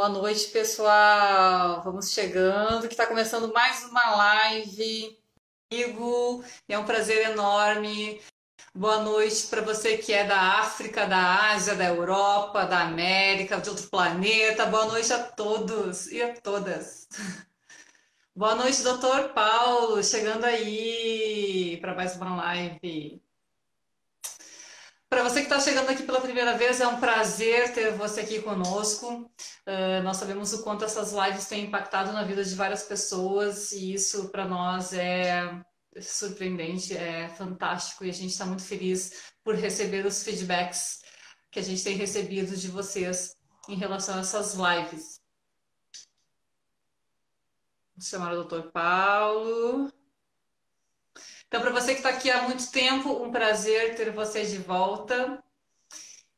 Boa noite, pessoal. Vamos chegando, que está começando mais uma live comigo. É um prazer enorme. Boa noite para você que é da África, da Ásia, da Europa, da América, de outro planeta. Boa noite a todos e a todas. Boa noite, doutor Paulo, chegando aí para mais uma live. Para você que está chegando aqui pela primeira vez, é um prazer ter você aqui conosco. Nós sabemos o quanto essas lives têm impactado na vida de várias pessoas e isso para nós é surpreendente, é fantástico e a gente está muito feliz por receber os feedbacks que a gente tem recebido de vocês em relação a essas lives. Vou chamar o doutor Paulo. Então, para você que está aqui há muito tempo, um prazer ter você de volta.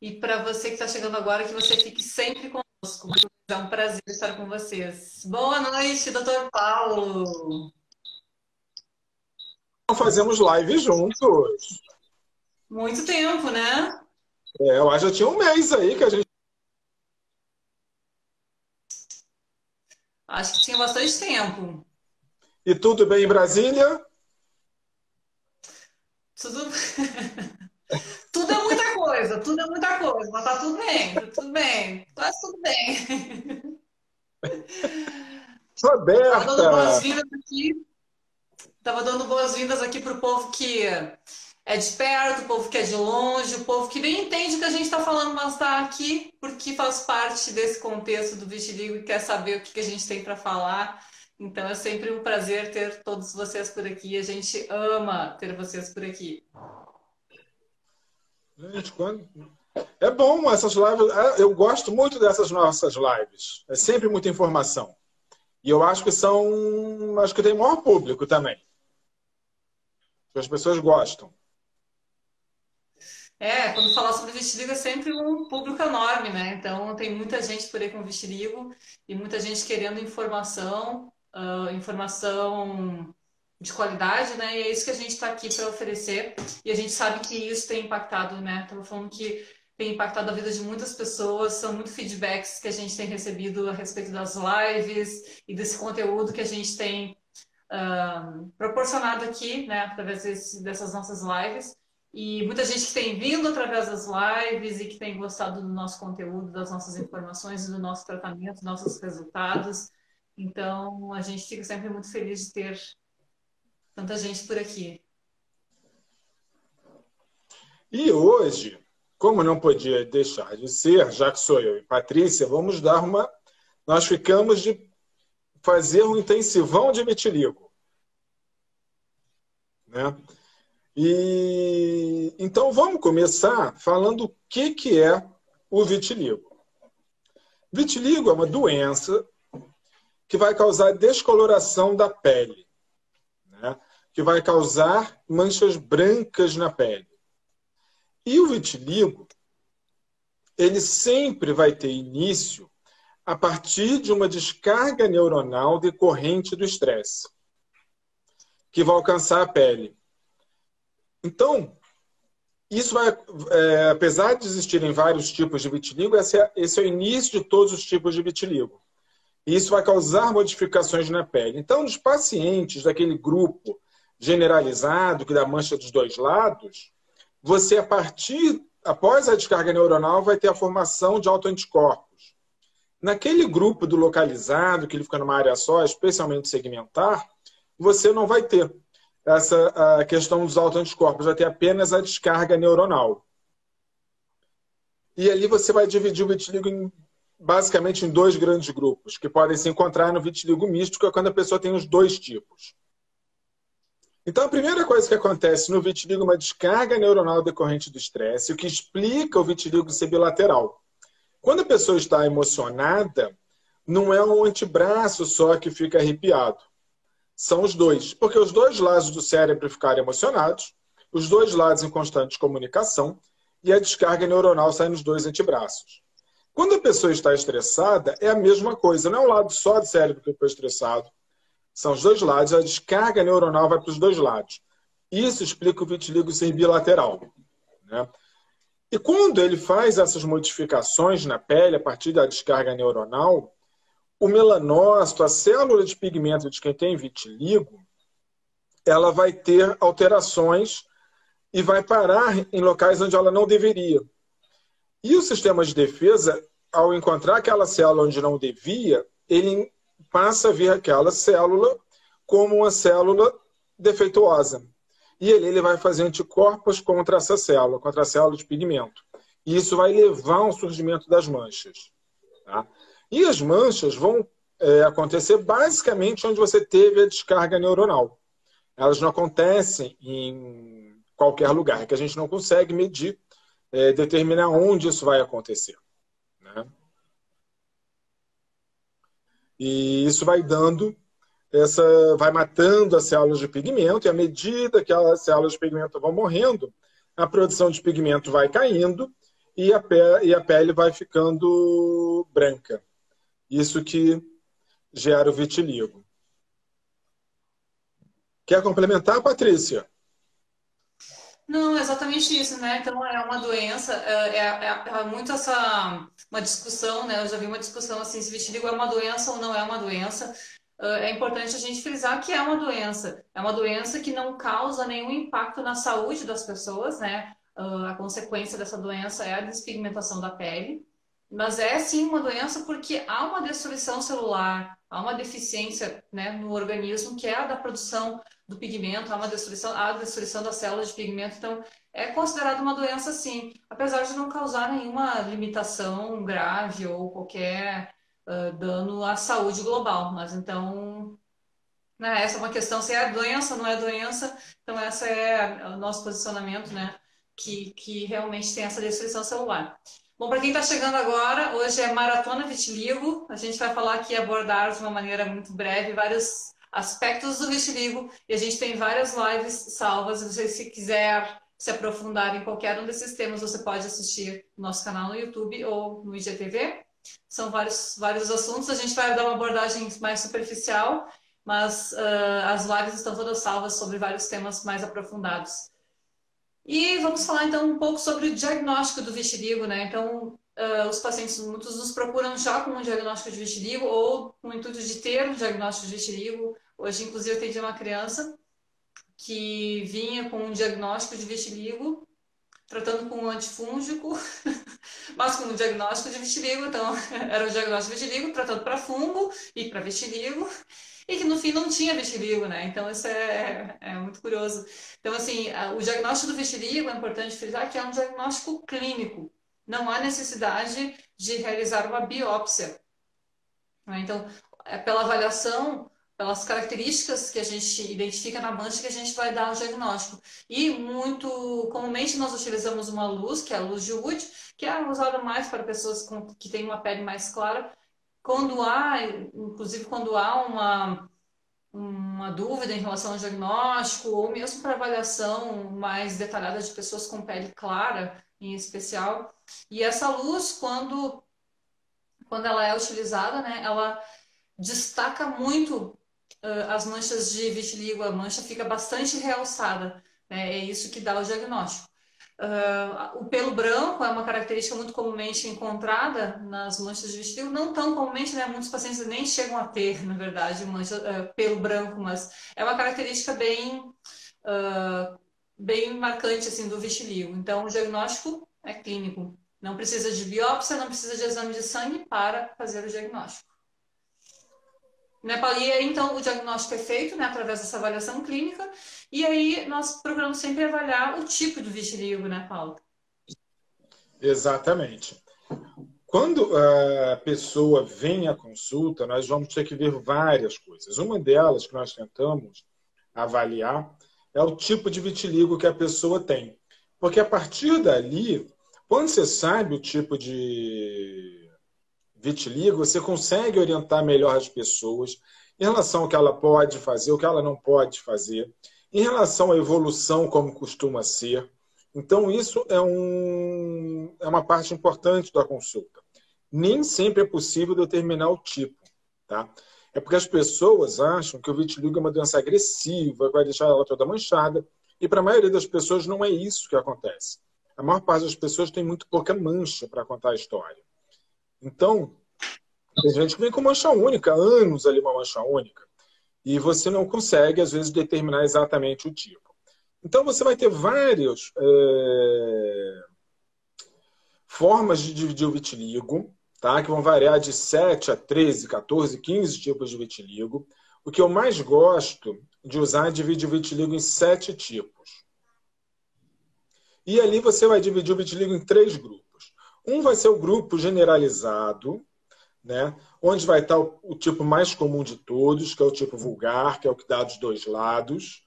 E para você que está chegando agora, que você fique sempre conosco. É um prazer estar com vocês. Boa noite, doutor Paulo. Fazemos live juntos. Muito tempo, né? Eu acho que já tinha um mês aí que a gente... Acho que tinha bastante tempo. E tudo bem em Brasília? Tudo... tudo é muita coisa, mas tá tudo bem, quase tudo bem. Estou Tava dando aberta. boas-vindas aqui. Tava dando boas-vindas aqui pro povo que é de perto, o povo que é de longe, o povo que nem entende o que a gente está falando, mas está aqui porque faz parte desse contexto do Vitiligo e quer saber o que a gente tem para falar. Então é sempre um prazer ter todos vocês por aqui. A gente ama ter vocês por aqui. Gente, quando... É bom essas lives. Eu gosto muito dessas nossas lives. É sempre muita informação. E eu acho que são... Acho que tem maior público também. As pessoas gostam. Quando falar sobre vitiligo é sempre um público enorme, né? Então tem muita gente por aí com vitiligo e muita gente querendo informação, informação de qualidade, né? E é isso que a gente está aqui para oferecer. E a gente sabe que isso tem impactado, né? Estava falando que tem impactado a vida de muitas pessoas, são muitos feedbacks que a gente tem recebido a respeito das lives e desse conteúdo que a gente tem proporcionado aqui, né? Através dessas nossas lives. E muita gente que tem vindo através das lives e que tem gostado do nosso conteúdo, das nossas informações, do nosso tratamento, dos nossos resultados. Então, a gente fica sempre muito feliz de ter tanta gente por aqui. E hoje, como não podia deixar de ser, já que sou eu e Patrícia, vamos dar uma... Nós ficamos de fazer um intensivão de vitiligo. Né? E então vamos começar falando o que é o vitiligo. Vitiligo é uma doença que vai causar descoloração da pele, né? Que vai causar manchas brancas na pele. E o vitiligo, ele sempre vai ter início a partir de uma descarga neuronal decorrente do estresse, que vai alcançar a pele. Então, isso vai, apesar de existirem vários tipos de vitiligo, esse é o início de todos os tipos de vitiligo. E isso vai causar modificações na pele. Então, nos pacientes daquele grupo generalizado, que dá mancha dos dois lados, você, após a descarga neuronal, vai ter a formação de autoanticorpos. Naquele grupo do localizado, que ele fica numa área só, especialmente segmentar, você não vai ter a questão dos autoanticorpos, vai ter apenas a descarga neuronal. E ali você vai dividir o vitiligo basicamente em dois grandes grupos, que podem se encontrar no vitiligo misto, que é quando a pessoa tem os dois tipos. Então, a primeira coisa que acontece no vitiligo é uma descarga neuronal decorrente do estresse, o que explica o vitiligo ser bilateral. Quando a pessoa está emocionada, não é um antebraço só que fica arrepiado. São os dois, porque os dois lados do cérebro ficaram emocionados, os dois lados em constante comunicação, e a descarga neuronal sai nos dois antebraços. Quando a pessoa está estressada, é a mesma coisa, não é um lado só do cérebro que ficou estressado, são os dois lados, a descarga neuronal vai para os dois lados. Isso explica o vitiligo ser bilateral, né? E quando ele faz essas modificações na pele, a partir da descarga neuronal, o melanócito, a célula de pigmento de quem tem vitiligo, ela vai ter alterações e vai parar em locais onde ela não deveria. E o sistema de defesa, ao encontrar aquela célula onde não devia, ele passa a ver aquela célula como uma célula defeituosa. E ele vai fazer anticorpos contra essa célula, contra a célula de pigmento. E isso vai levar ao surgimento das manchas. Tá? E as manchas vão acontecer basicamente onde você teve a descarga neuronal. Elas não acontecem em qualquer lugar, que a gente não consegue medir, determinar onde isso vai acontecer. Né? E isso vai dando, vai matando as células de pigmento, e à medida que as células de pigmento vão morrendo, a produção de pigmento vai caindo e a pele vai ficando branca. Isso que gera o vitiligo. Quer complementar, Patrícia? Não, exatamente isso, né? Então é uma doença, muito uma discussão, né? Eu já vi uma discussão assim, se vitiligo é uma doença ou não é uma doença. É importante a gente frisar que é uma doença. É uma doença que não causa nenhum impacto na saúde das pessoas, né? A consequência dessa doença é a despigmentação da pele. Mas é sim uma doença porque há uma destruição celular, há uma deficiência, né, no organismo que é a da produção do pigmento, há a destruição das células de pigmento. Então, é considerada uma doença sim, apesar de não causar nenhuma limitação grave ou qualquer dano à saúde global. Mas então, né, essa é uma questão se é doença ou não é doença. Então, esse é o nosso posicionamento, né, que realmente tem essa destruição celular. Bom, para quem está chegando agora, hoje é Maratona Vitiligo. A gente vai falar aqui, abordar de uma maneira muito breve vários aspectos do vitiligo. E a gente tem várias lives salvas. Se quiser se aprofundar em qualquer um desses temas, você pode assistir no nosso canal no YouTube ou no IGTV. São vários assuntos. A gente vai dar uma abordagem mais superficial, mas as lives estão todas salvas sobre vários temas mais aprofundados. E vamos falar então um pouco sobre o diagnóstico do vitiligo, né? Então, os pacientes muitos nos procuram já com um diagnóstico de vitiligo ou com o intuito de ter um diagnóstico de vitiligo. Hoje, inclusive, eu atendi uma criança que vinha com um diagnóstico de vitiligo, tratando com um antifúngico, mas com um diagnóstico de vitiligo. Então, era o diagnóstico de vitiligo, tratando para fungo e para vitiligo. E que no fim não tinha vitiligo, né? Então isso é muito curioso. Então, assim, o diagnóstico do vitiligo é importante frisar que é um diagnóstico clínico. Não há necessidade de realizar uma biópsia. Né? Então, é pela avaliação, pelas características que a gente identifica na mancha que a gente vai dar o diagnóstico. E muito comumente nós utilizamos uma luz, que é a luz de Wood, que é usada mais para pessoas que têm uma pele mais clara, inclusive quando há uma dúvida em relação ao diagnóstico, ou mesmo para avaliação mais detalhada de pessoas com pele clara, em especial. E essa luz, quando ela é utilizada, né, ela destaca muito as manchas de vitiligo, a mancha fica bastante realçada, né, é isso que dá o diagnóstico. O pelo branco é uma característica muito comumente encontrada nas manchas de vitiligo, não tão comumente, né? Muitos pacientes nem chegam a ter, na verdade, pelo branco, mas é uma característica bem marcante assim, do vitiligo. Então, o diagnóstico é clínico. Não precisa de biópsia, não precisa de exame de sangue para fazer o diagnóstico. Né, Paulo? E aí, então, o diagnóstico é feito, né, através dessa avaliação clínica, e aí nós procuramos sempre avaliar o tipo de vitiligo, né, Paulo? Exatamente. Quando a pessoa vem à consulta, nós vamos ter que ver várias coisas. Uma delas que nós tentamos avaliar é o tipo de vitiligo que a pessoa tem. Porque a partir dali, quando você sabe o tipo de vitiligo, você consegue orientar melhor as pessoas em relação ao que ela pode fazer, o que ela não pode fazer, em relação à evolução, como costuma ser. Então, isso é uma parte importante da consulta. Nem sempre é possível determinar o tipo, tá? É porque as pessoas acham que o vitiligo é uma doença agressiva, vai deixar ela toda manchada, e para a maioria das pessoas não é isso que acontece. a maior parte das pessoas tem muito pouca mancha para contar a história. Então, tem gente que vem com mancha única, anos ali uma mancha única, e você não consegue, às vezes, determinar exatamente o tipo. Então, você vai ter várias formas de dividir o vitiligo, tá? Que vão variar de 7 a 13, 14, 15 tipos de vitiligo. O que eu mais gosto de usar é dividir o vitiligo em 7 tipos. E ali você vai dividir o vitiligo em 3 grupos. Um vai ser o grupo generalizado, né? Onde vai estar o tipo mais comum de todos, que é o tipo vulgar, que é o que dá dos 2 lados,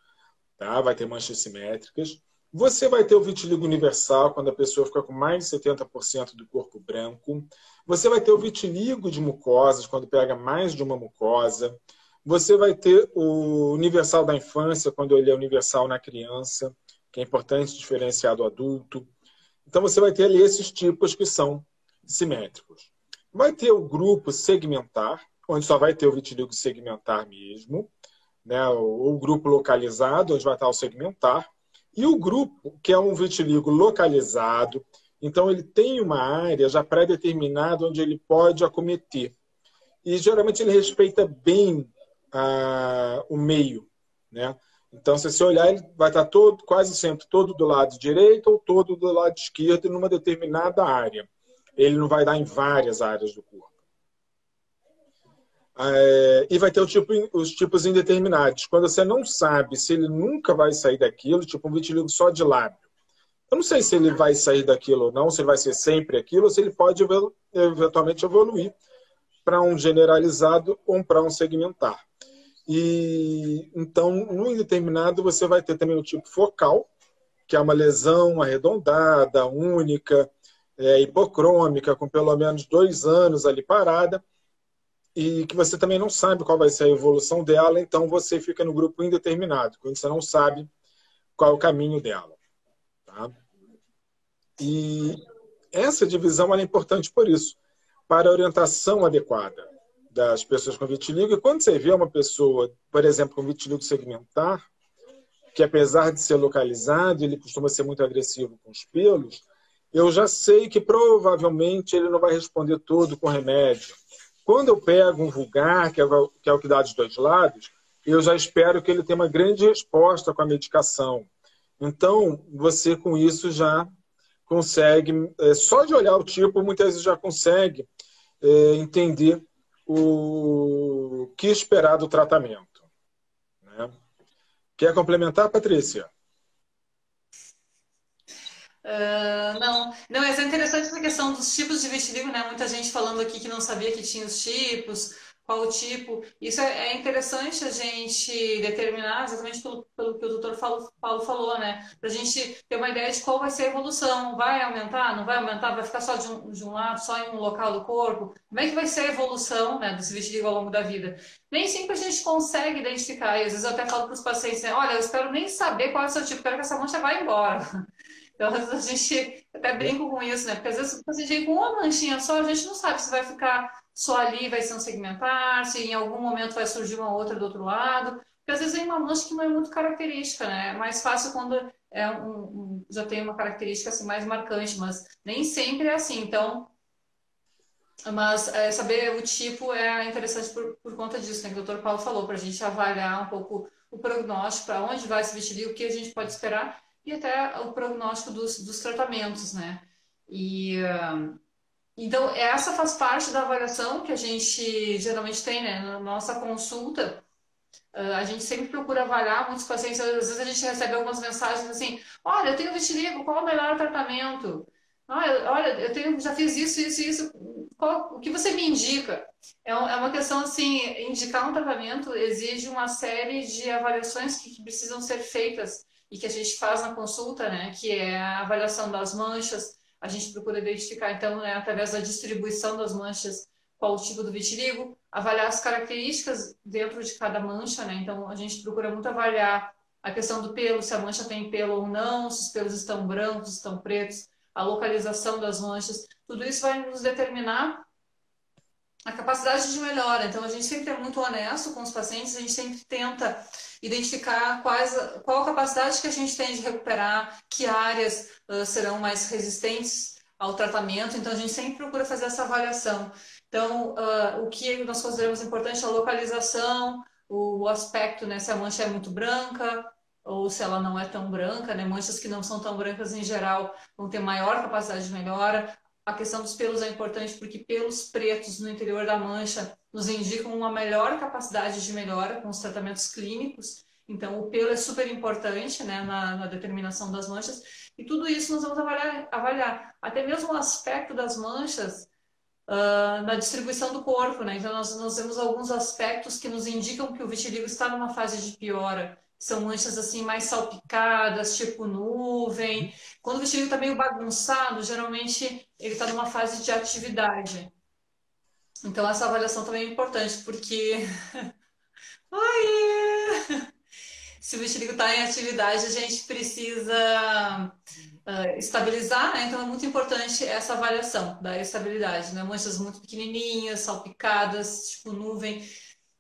tá? Vai ter manchas simétricas. Você vai ter o vitiligo universal, quando a pessoa fica com mais de 70% do corpo branco. Você vai ter o vitiligo de mucosas, quando pega mais de uma mucosa. Você vai ter o universal da infância, quando ele é universal na criança, que é importante diferenciar do adulto. Então, você vai ter ali esses tipos que são simétricos. Vai ter o grupo segmentar, onde só vai ter o vitiligo segmentar mesmo, né? O grupo localizado, onde vai estar o segmentar. E o grupo, que é um vitiligo localizado, então ele tem uma área já pré-determinada onde ele pode acometer. E geralmente ele respeita bem o meio, né? Então, se você olhar, ele vai estar todo, quase sempre todo do lado direito ou todo do lado esquerdo numa determinada área. Ele não vai dar em várias áreas do corpo. E vai ter os tipos indeterminados. Quando você não sabe se ele nunca vai sair daquilo, tipo um vitiligo só de lábio. Eu não sei se ele vai sair daquilo ou não, se ele vai ser sempre aquilo, ou se ele pode eventualmente evoluir para um generalizado ou para um segmentar. E então, no indeterminado, você vai ter também o tipo focal, que é uma lesão arredondada, única, hipocrômica, com pelo menos 2 anos ali parada, e que você também não sabe qual vai ser a evolução dela, então você fica no grupo indeterminado, quando você não sabe qual é o caminho dela. Tá? E essa divisão é importante por isso, para a orientação adequada das pessoas com vitiligo. E quando você vê uma pessoa, por exemplo, com vitiligo segmentar, que apesar de ser localizado, ele costuma ser muito agressivo com os pelos, eu já sei que provavelmente ele não vai responder todo com remédio. Quando eu pego um vulgar, que é o que dá dos 2 lados, eu já espero que ele tenha uma grande resposta com a medicação. Então, você com isso já consegue, só de olhar o tipo, muitas vezes já consegue entender o que esperar do tratamento. Né? Quer complementar, Patrícia? Não, mas é interessante essa questão dos tipos de vitiligo, né? Muita gente falando aqui que não sabia que tinha os tipos, qual o tipo. Isso é interessante a gente determinar exatamente pelo que o doutor Paulo falou, né? Para a gente ter uma ideia de qual vai ser a evolução. Vai aumentar? Não vai aumentar? Vai ficar só de um lado, só em um local do corpo? Como é que vai ser a evolução, né, desse vitiligo ao longo da vida? Nem sempre a gente consegue identificar. E às vezes eu até falo para os pacientes, né? Olha, eu espero nem saber qual é o seu tipo, quero que essa mancha vá embora. Então, às vezes a gente até brinca com isso, né? Porque às vezes você vem com uma manchinha só, a gente não sabe se vai ficar só ali, vai ser um segmentar, se em algum momento vai surgir uma outra do outro lado. Porque às vezes vem uma mancha que não é muito característica, né? É mais fácil quando já tem uma característica assim, mais marcante, mas nem sempre é assim. Então, mas saber o tipo é interessante por conta disso, né? Que o doutor Paulo falou, para a gente avaliar um pouco o prognóstico, para onde vai se vestir, o que a gente pode esperar e até o prognóstico dos tratamentos, né? E então essa faz parte da avaliação que a gente geralmente tem, né? Na nossa consulta, a gente sempre procura avaliar muitos pacientes. Às vezes a gente recebe algumas mensagens assim: olha, eu tenho vitiligo, qual o melhor tratamento? Olha, já fiz isso, isso, isso. O que você me indica? É uma questão assim, indicar um tratamento exige uma série de avaliações que precisam ser feitas e que a gente faz na consulta, né? Que é a avaliação das manchas. A gente procura identificar, então, né, através da distribuição das manchas, qual o tipo do vitiligo, avaliar as características dentro de cada mancha, né? Então, a gente procura muito avaliar a questão do pelo, se a mancha tem pelo ou não, se os pelos estão brancos, estão pretos, a localização das manchas. Tudo isso vai nos determinar a capacidade de melhora. Então, a gente sempre é muito honesto com os pacientes, a gente sempre tenta identificar qual a capacidade que a gente tem de recuperar, que áreas serão mais resistentes ao tratamento. Então, a gente sempre procura fazer essa avaliação. Então, o que nós consideramos importante é a localização, o aspecto, né, se a mancha é muito branca ou se ela não é tão branca, né? Manchas que não são tão brancas, em geral, vão ter maior capacidade de melhora. A questão dos pelos é importante porque pelos pretos no interior da mancha nos indicam uma melhor capacidade de melhora com os tratamentos clínicos. Então, o pelo é super importante, né, na determinação das manchas. E tudo isso nós vamos avaliar. Até mesmo o aspecto das manchas na distribuição do corpo, né? Então, nós temos alguns aspectos que nos indicam que o vitiligo está numa fase de piora. São manchas assim mais salpicadas, tipo nuvem. Quando o vitiligo está meio bagunçado, geralmente ele está numa fase de atividade. Então, essa avaliação também é importante, porque... Oi! Se o vitiligo está em atividade, a gente precisa estabilizar, né? Então é muito importante essa avaliação da estabilidade, né? Manchas muito pequenininhas, salpicadas, tipo nuvem.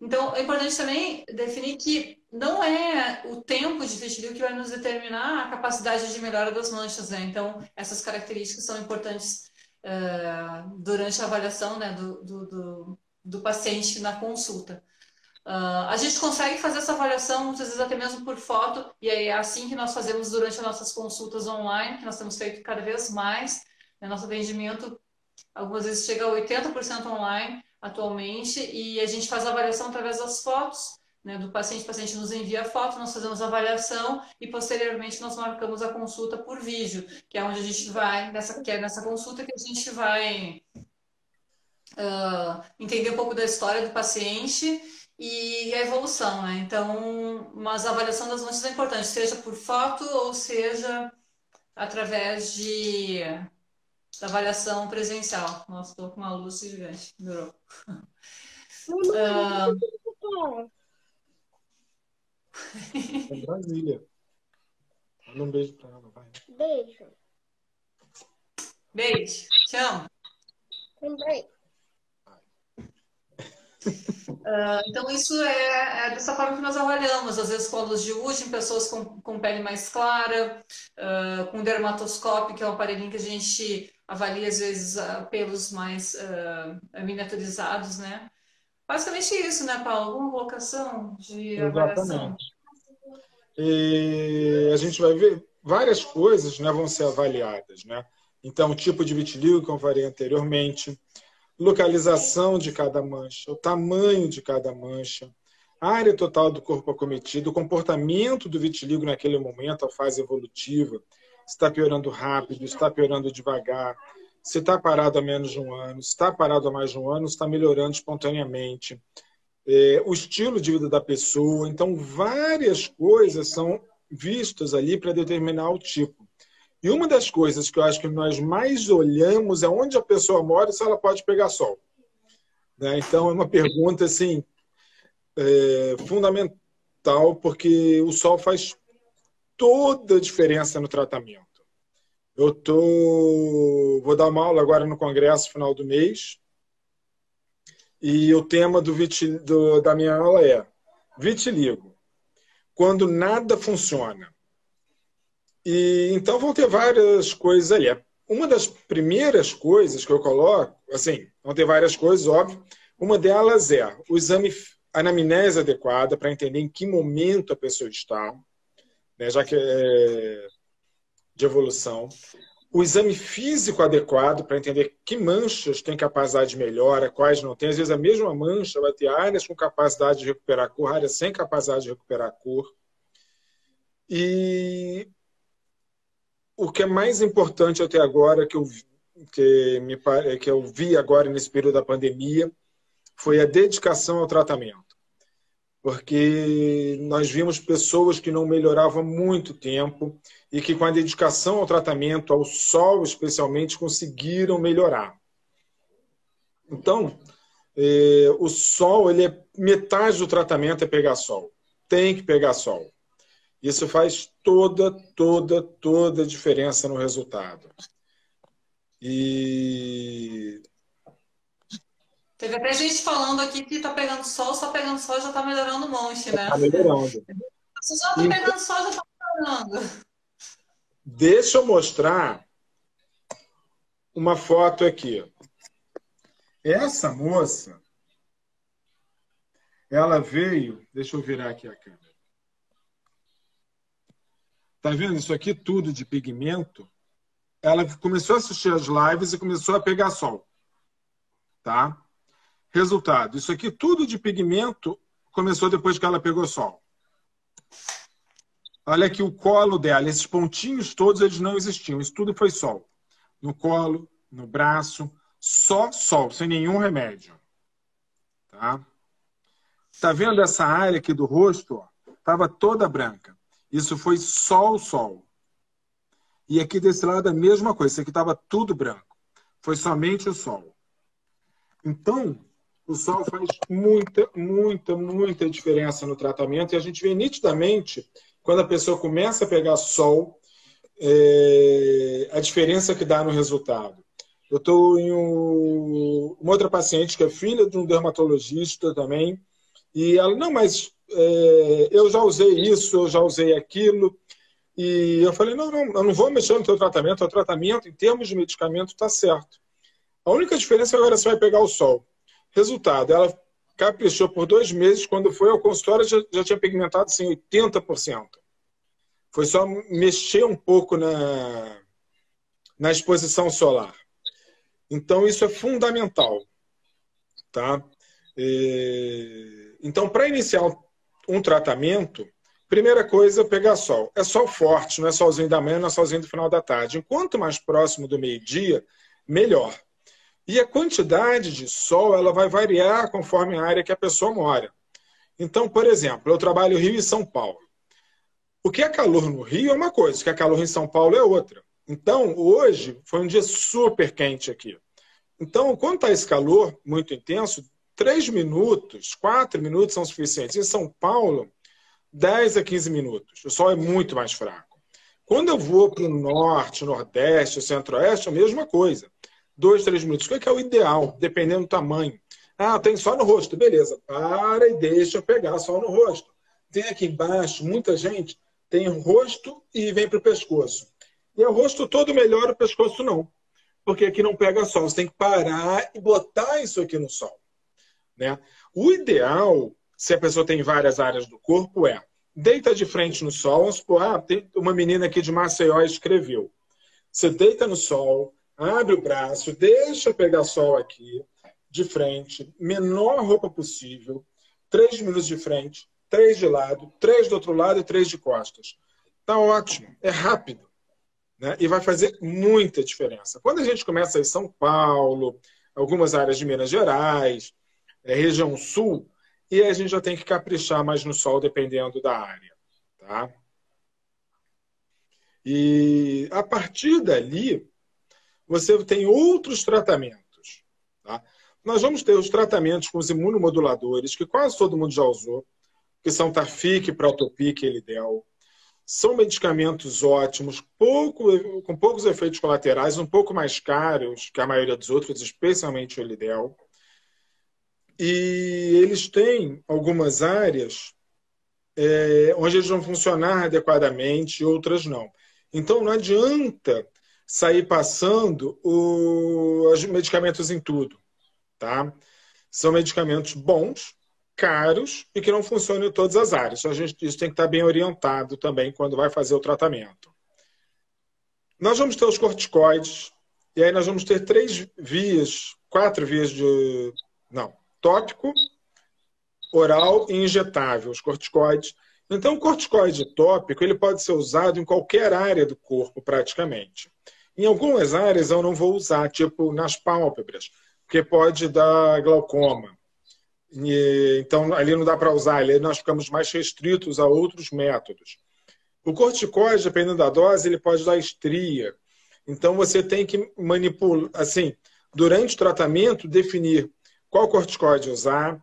Então é importante também definir que não é o tempo de vitiligo que vai nos determinar a capacidade de melhora das manchas, né? Então essas características são importantes durante a avaliação, né, do paciente na consulta. A gente consegue fazer essa avaliação, muitas vezes até mesmo por foto, e aí é assim que nós fazemos durante as nossas consultas online, que nós temos feito cada vez mais. Né? Nosso atendimento, algumas vezes, chega a 80% online atualmente, e a gente faz a avaliação através das fotos, né, do paciente. O paciente nos envia a foto, nós fazemos a avaliação e, posteriormente, nós marcamos a consulta por vídeo, que é onde a gente vai, que é nessa consulta que a gente vai entender um pouco da história do paciente e a evolução, né? Então, mas a avaliação das manchas é importante, seja por foto ou seja através da avaliação presencial. Nossa, estou com uma luz gigante. Durou. Em Brasília. Manda um beijo pra ela, vai. Beijo. Beijo. Tchau. Também. Então, isso é dessa forma que nós avaliamos, às vezes com a luz de Wood, em pessoas com pele mais clara, com dermatoscópio, que é um aparelhinho que a gente avalia, às vezes, pelos mais miniaturizados, né? Basicamente isso, né, Paulo? Alguma colocação de avaliação? Exatamente. E a gente vai ver várias coisas, né, vão ser avaliadas, né? Então, o tipo de vitiligo, que eu falei anteriormente, localização de cada mancha, o tamanho de cada mancha, a área total do corpo acometido, o comportamento do vitiligo naquele momento, a fase evolutiva, se está piorando rápido, se está piorando devagar, se está parado há menos de um ano, se está parado há mais de um ano, se está melhorando espontaneamente, o estilo de vida da pessoa. Então, várias coisas são vistas ali para determinar o tipo. E uma das coisas que eu acho que nós mais olhamos é onde a pessoa mora e se ela pode pegar sol. Né? Então, é uma pergunta assim, fundamental, porque o sol faz toda a diferença no tratamento. Vou dar uma aula agora no congresso final do mês, e o tema da minha aula é vitiligo, quando nada funciona. E então vão ter várias coisas ali. Uma das primeiras coisas que eu coloco, assim, vão ter várias coisas, óbvio. Uma delas é o exame, a anamnese adequada para entender em que momento a pessoa está, né, já que é de evolução. O exame físico adequado para entender que manchas têm capacidade de melhora, quais não têm. Às vezes a mesma mancha vai ter áreas com capacidade de recuperar a cor, áreas sem capacidade de recuperar a cor. E o que é mais importante até agora, que eu vi agora nesse período da pandemia, foi a dedicação ao tratamento. Porque nós vimos pessoas que não melhoravam há muito tempo e que, com a dedicação ao tratamento, ao sol especialmente, conseguiram melhorar. Então, o sol, metade do tratamento é pegar sol. Tem que pegar sol. Isso faz toda a diferença no resultado. E Teve até gente falando aqui que tá pegando sol, só pegando sol já tá melhorando um monte, né? Está melhorando. Se já tá Então, pegando sol, já tá melhorando. deixa eu mostrar uma foto aqui. Essa moça, ela veio... Deixa eu virar aqui a câmera. Tá vendo isso aqui tudo de pigmento? Ela começou a assistir as lives e começou a pegar sol. Tá? Resultado, isso aqui tudo de pigmento começou depois que ela pegou sol. Olha aqui o colo dela, esses pontinhos todos, eles não existiam. Isso tudo foi sol. No colo, no braço, só sol, sem nenhum remédio. Tá? Tá vendo essa área aqui do rosto? Estava toda branca. Isso foi só o sol. E aqui desse lado a mesma coisa. Isso aqui estava tudo branco. Foi somente o sol. Então, o sol faz muita, muita, muita diferença no tratamento. E a gente vê nitidamente, quando a pessoa começa a pegar sol, a diferença que dá no resultado. Eu estou em uma outra paciente que é filha de um dermatologista também. E ela, não, mas eu já usei isso, eu já usei aquilo. E eu falei, não, eu não vou mexer no teu tratamento. O tratamento, em termos de medicamento, está certo. A única diferença é que agora você vai pegar o sol. Resultado, ela caprichou por 2 meses, quando foi ao consultório já tinha pigmentado assim, 80%. Foi só mexer um pouco na exposição solar. Então, isso é fundamental. Tá? Então, para iniciar um tratamento, primeira coisa, pegar sol. É sol forte, não é solzinho da manhã, não é solzinho do final da tarde. Enquanto mais próximo do meio-dia, melhor. E a quantidade de sol ela vai variar conforme a área que a pessoa mora. Então, por exemplo, eu trabalho Rio e São Paulo. O que é calor no Rio é uma coisa, o que é calor em São Paulo é outra. Então, hoje foi um dia super quente aqui. Então, quando está esse calor muito intenso, 3 minutos, 4 minutos são suficientes. Em São Paulo, 10 a 15 minutos. O sol é muito mais fraco. Quando eu vou para o norte, nordeste, centro-oeste, é a mesma coisa. 2, 3 minutos. O que é o ideal, dependendo do tamanho? Ah, tem só no rosto. Beleza, para e deixa eu pegar só no rosto. Tem aqui embaixo, muita gente tem rosto e vem para o pescoço. E o rosto todo melhora, o pescoço não. Porque aqui não pega sol. Você tem que parar e botar isso aqui no sol. Né? O ideal, se a pessoa tem várias áreas do corpo, é deita de frente no sol. Vamos supor, tem uma menina aqui de Maceió escreveu. Você deita no sol, abre o braço, deixa pegar sol aqui, de frente, menor roupa possível, 3 minutos de frente, 3 de lado, 3 do outro lado e 3 de costas. Tá ótimo, é rápido. Né? E vai fazer muita diferença. Quando a gente começa em São Paulo, algumas áreas de Minas Gerais, região sul, e a gente já tem que caprichar mais no sol, dependendo da área. Tá? E a partir dali, você tem outros tratamentos. Tá? Nós vamos ter os tratamentos com os imunomoduladores, que quase todo mundo já usou, que são Tafic, Protopic e Elidel. São medicamentos ótimos, com poucos efeitos colaterais, um pouco mais caros que a maioria dos outros, especialmente o Elidel. E eles têm algumas áreas onde eles vão funcionar adequadamente, outras não. Então, não adianta sair passando os medicamentos em tudo. Tá? São medicamentos bons, caros e que não funcionam em todas as áreas. Então, isso tem que estar bem orientado também quando vai fazer o tratamento. Nós vamos ter os corticoides, e aí nós vamos ter 4 vias de... Não, tópico, oral e injetável, os corticoides. Então, o corticoide tópico ele pode ser usado em qualquer área do corpo, praticamente. Em algumas áreas eu não vou usar, tipo nas pálpebras, porque pode dar glaucoma. Então, ali não dá para usar, ali nós ficamos mais restritos a outros métodos. O corticoide, dependendo da dose, ele pode dar estria. Então, você tem que manipular, assim, durante o tratamento, definir qual corticoide usar,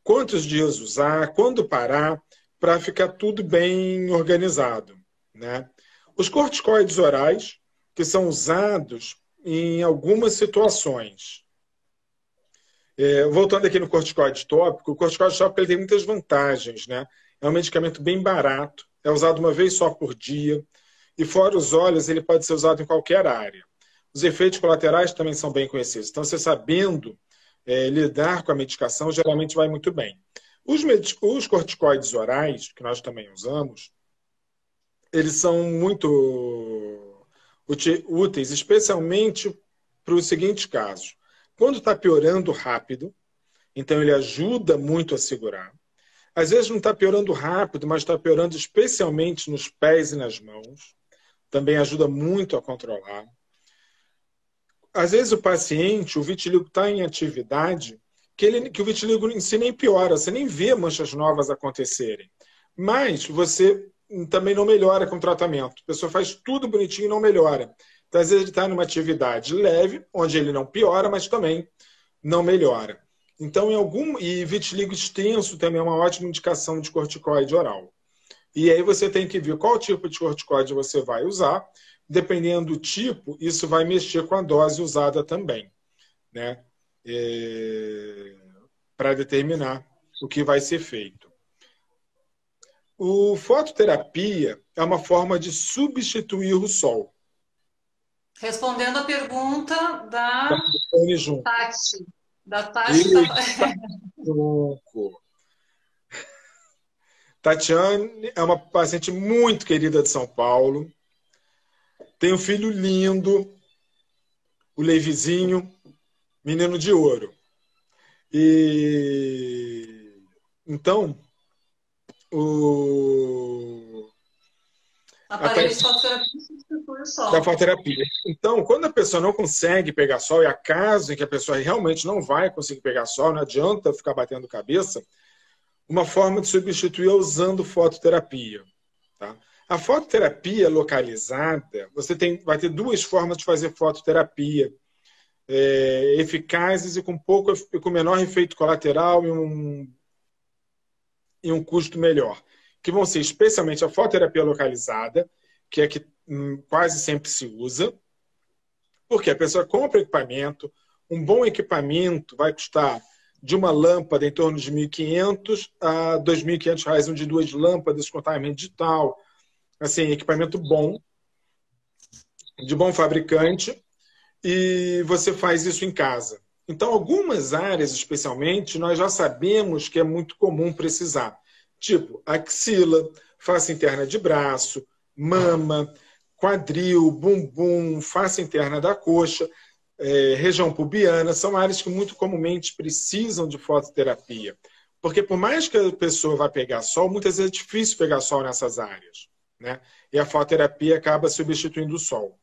quantos dias usar, quando parar, para ficar tudo bem organizado. Né? Os corticoides orais, que são usados em algumas situações. Voltando aqui no corticoide tópico, o corticoide tópico ele tem muitas vantagens, né? É um medicamento bem barato, é usado uma vez só por dia, e fora os olhos, ele pode ser usado em qualquer área. Os efeitos colaterais também são bem conhecidos. Então, você sabendo lidar com a medicação, geralmente vai muito bem. Os corticoides orais, que nós também usamos, eles são muito úteis, especialmente para os seguintes casos. Quando está piorando rápido, então ele ajuda muito a segurar. Às vezes não está piorando rápido, mas está piorando especialmente nos pés e nas mãos. Também ajuda muito a controlar. Às vezes o paciente, o vitiligo está em atividade, que o vitiligo em si nem piora, você nem vê manchas novas acontecerem. Mas você também não melhora com o tratamento. A pessoa faz tudo bonitinho e não melhora. Então, às vezes ele está numa atividade leve, onde ele não piora, mas também não melhora. Então, e vitiligo extenso também é uma ótima indicação de corticoide oral. E aí você tem que ver qual tipo de corticoide você vai usar. Dependendo do tipo, isso vai mexer com a dose usada também, né? Para determinar o que vai ser feito. O fototerapia é uma forma de substituir o sol. Respondendo a pergunta da Tati. Da Tati. Tatiane é uma paciente muito querida de São Paulo. Tem um filho lindo, o Leivizinho, menino de ouro. E então, aparelho de fototerapia substitui o sol. Da fototerapia. Então, quando a pessoa não consegue pegar sol, e acaso em que a pessoa realmente não vai conseguir pegar sol, não adianta ficar batendo cabeça, uma forma de substituir é usando fototerapia. Tá? A fototerapia localizada, vai ter duas formas de fazer fototerapia eficazes e com menor efeito colateral e um custo melhor, que vão ser especialmente a fototerapia localizada, que é que quase sempre se usa, porque a pessoa compra equipamento, um bom equipamento vai custar de uma lâmpada em torno de R$1.500 a R$2.500, de duas lâmpadas com timing digital, assim, equipamento bom, de bom fabricante, e você faz isso em casa. Então, algumas áreas, especialmente, nós já sabemos que é muito comum precisar. Tipo, axila, face interna de braço, mama, quadril, bumbum, face interna da coxa, região pubiana, são áreas que muito comumente precisam de fototerapia. Porque por mais que a pessoa vá pegar sol, muitas vezes é difícil pegar sol nessas áreas, né? E a fototerapia acaba substituindo o sol.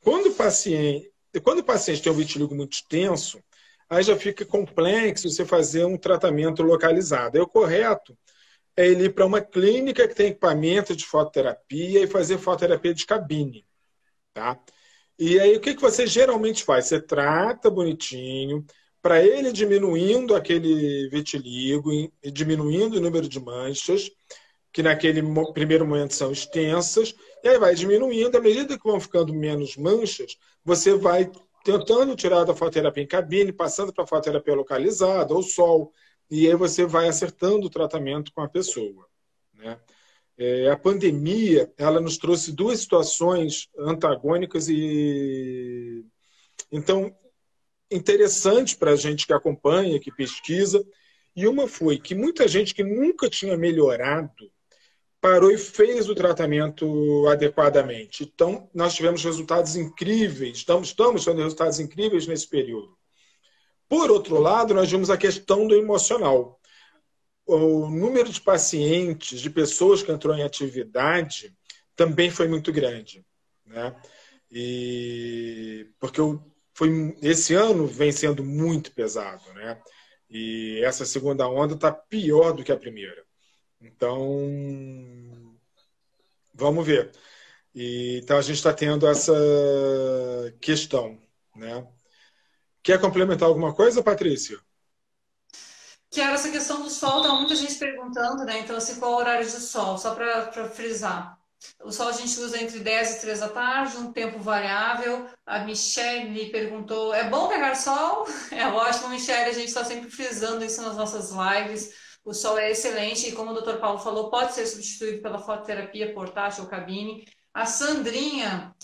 Quando o paciente tem um vitiligo muito extenso, aí já fica complexo você fazer um tratamento localizado. Aí o correto é ele ir para uma clínica que tem equipamento de fototerapia e fazer fototerapia de cabine. Tá? E aí o que você geralmente faz? Você trata bonitinho, para ele diminuindo aquele vitiligo, e diminuindo o número de manchas, que naquele primeiro momento são extensas, e aí vai diminuindo, à medida que vão ficando menos manchas, você vai tentando tirar da fototerapia em cabine, passando para a fototerapia localizada, ou sol, e aí você vai acertando o tratamento com a pessoa, né? A pandemia, ela nos trouxe duas situações antagônicas e então interessantes para a gente que acompanha, que pesquisa, e uma foi que muita gente que nunca tinha melhorado parou e fez o tratamento adequadamente. Então, nós tivemos resultados incríveis, estamos tendo resultados incríveis nesse período. Por outro lado, nós vimos a questão do emocional. O número de pacientes, de pessoas que entrou em atividade, também foi muito grande, né? Porque esse ano vem sendo muito pesado, né? E essa segunda onda está pior do que a primeira. Então, vamos ver. Então, a gente está tendo essa questão, né? Quer complementar alguma coisa, Patrícia? Que essa questão do sol, tá muita gente perguntando, né? Então, assim, qual o horário de sol? Só para frisar. O sol a gente usa entre 10 e 3 da tarde, um tempo variável. A Michelle perguntou: é bom pegar sol? É ótimo, Michelle, a gente está sempre frisando isso nas nossas lives. O sol é excelente e, como o Dr. Paulo falou, pode ser substituído pela fototerapia portátil ou cabine. A Sandrinha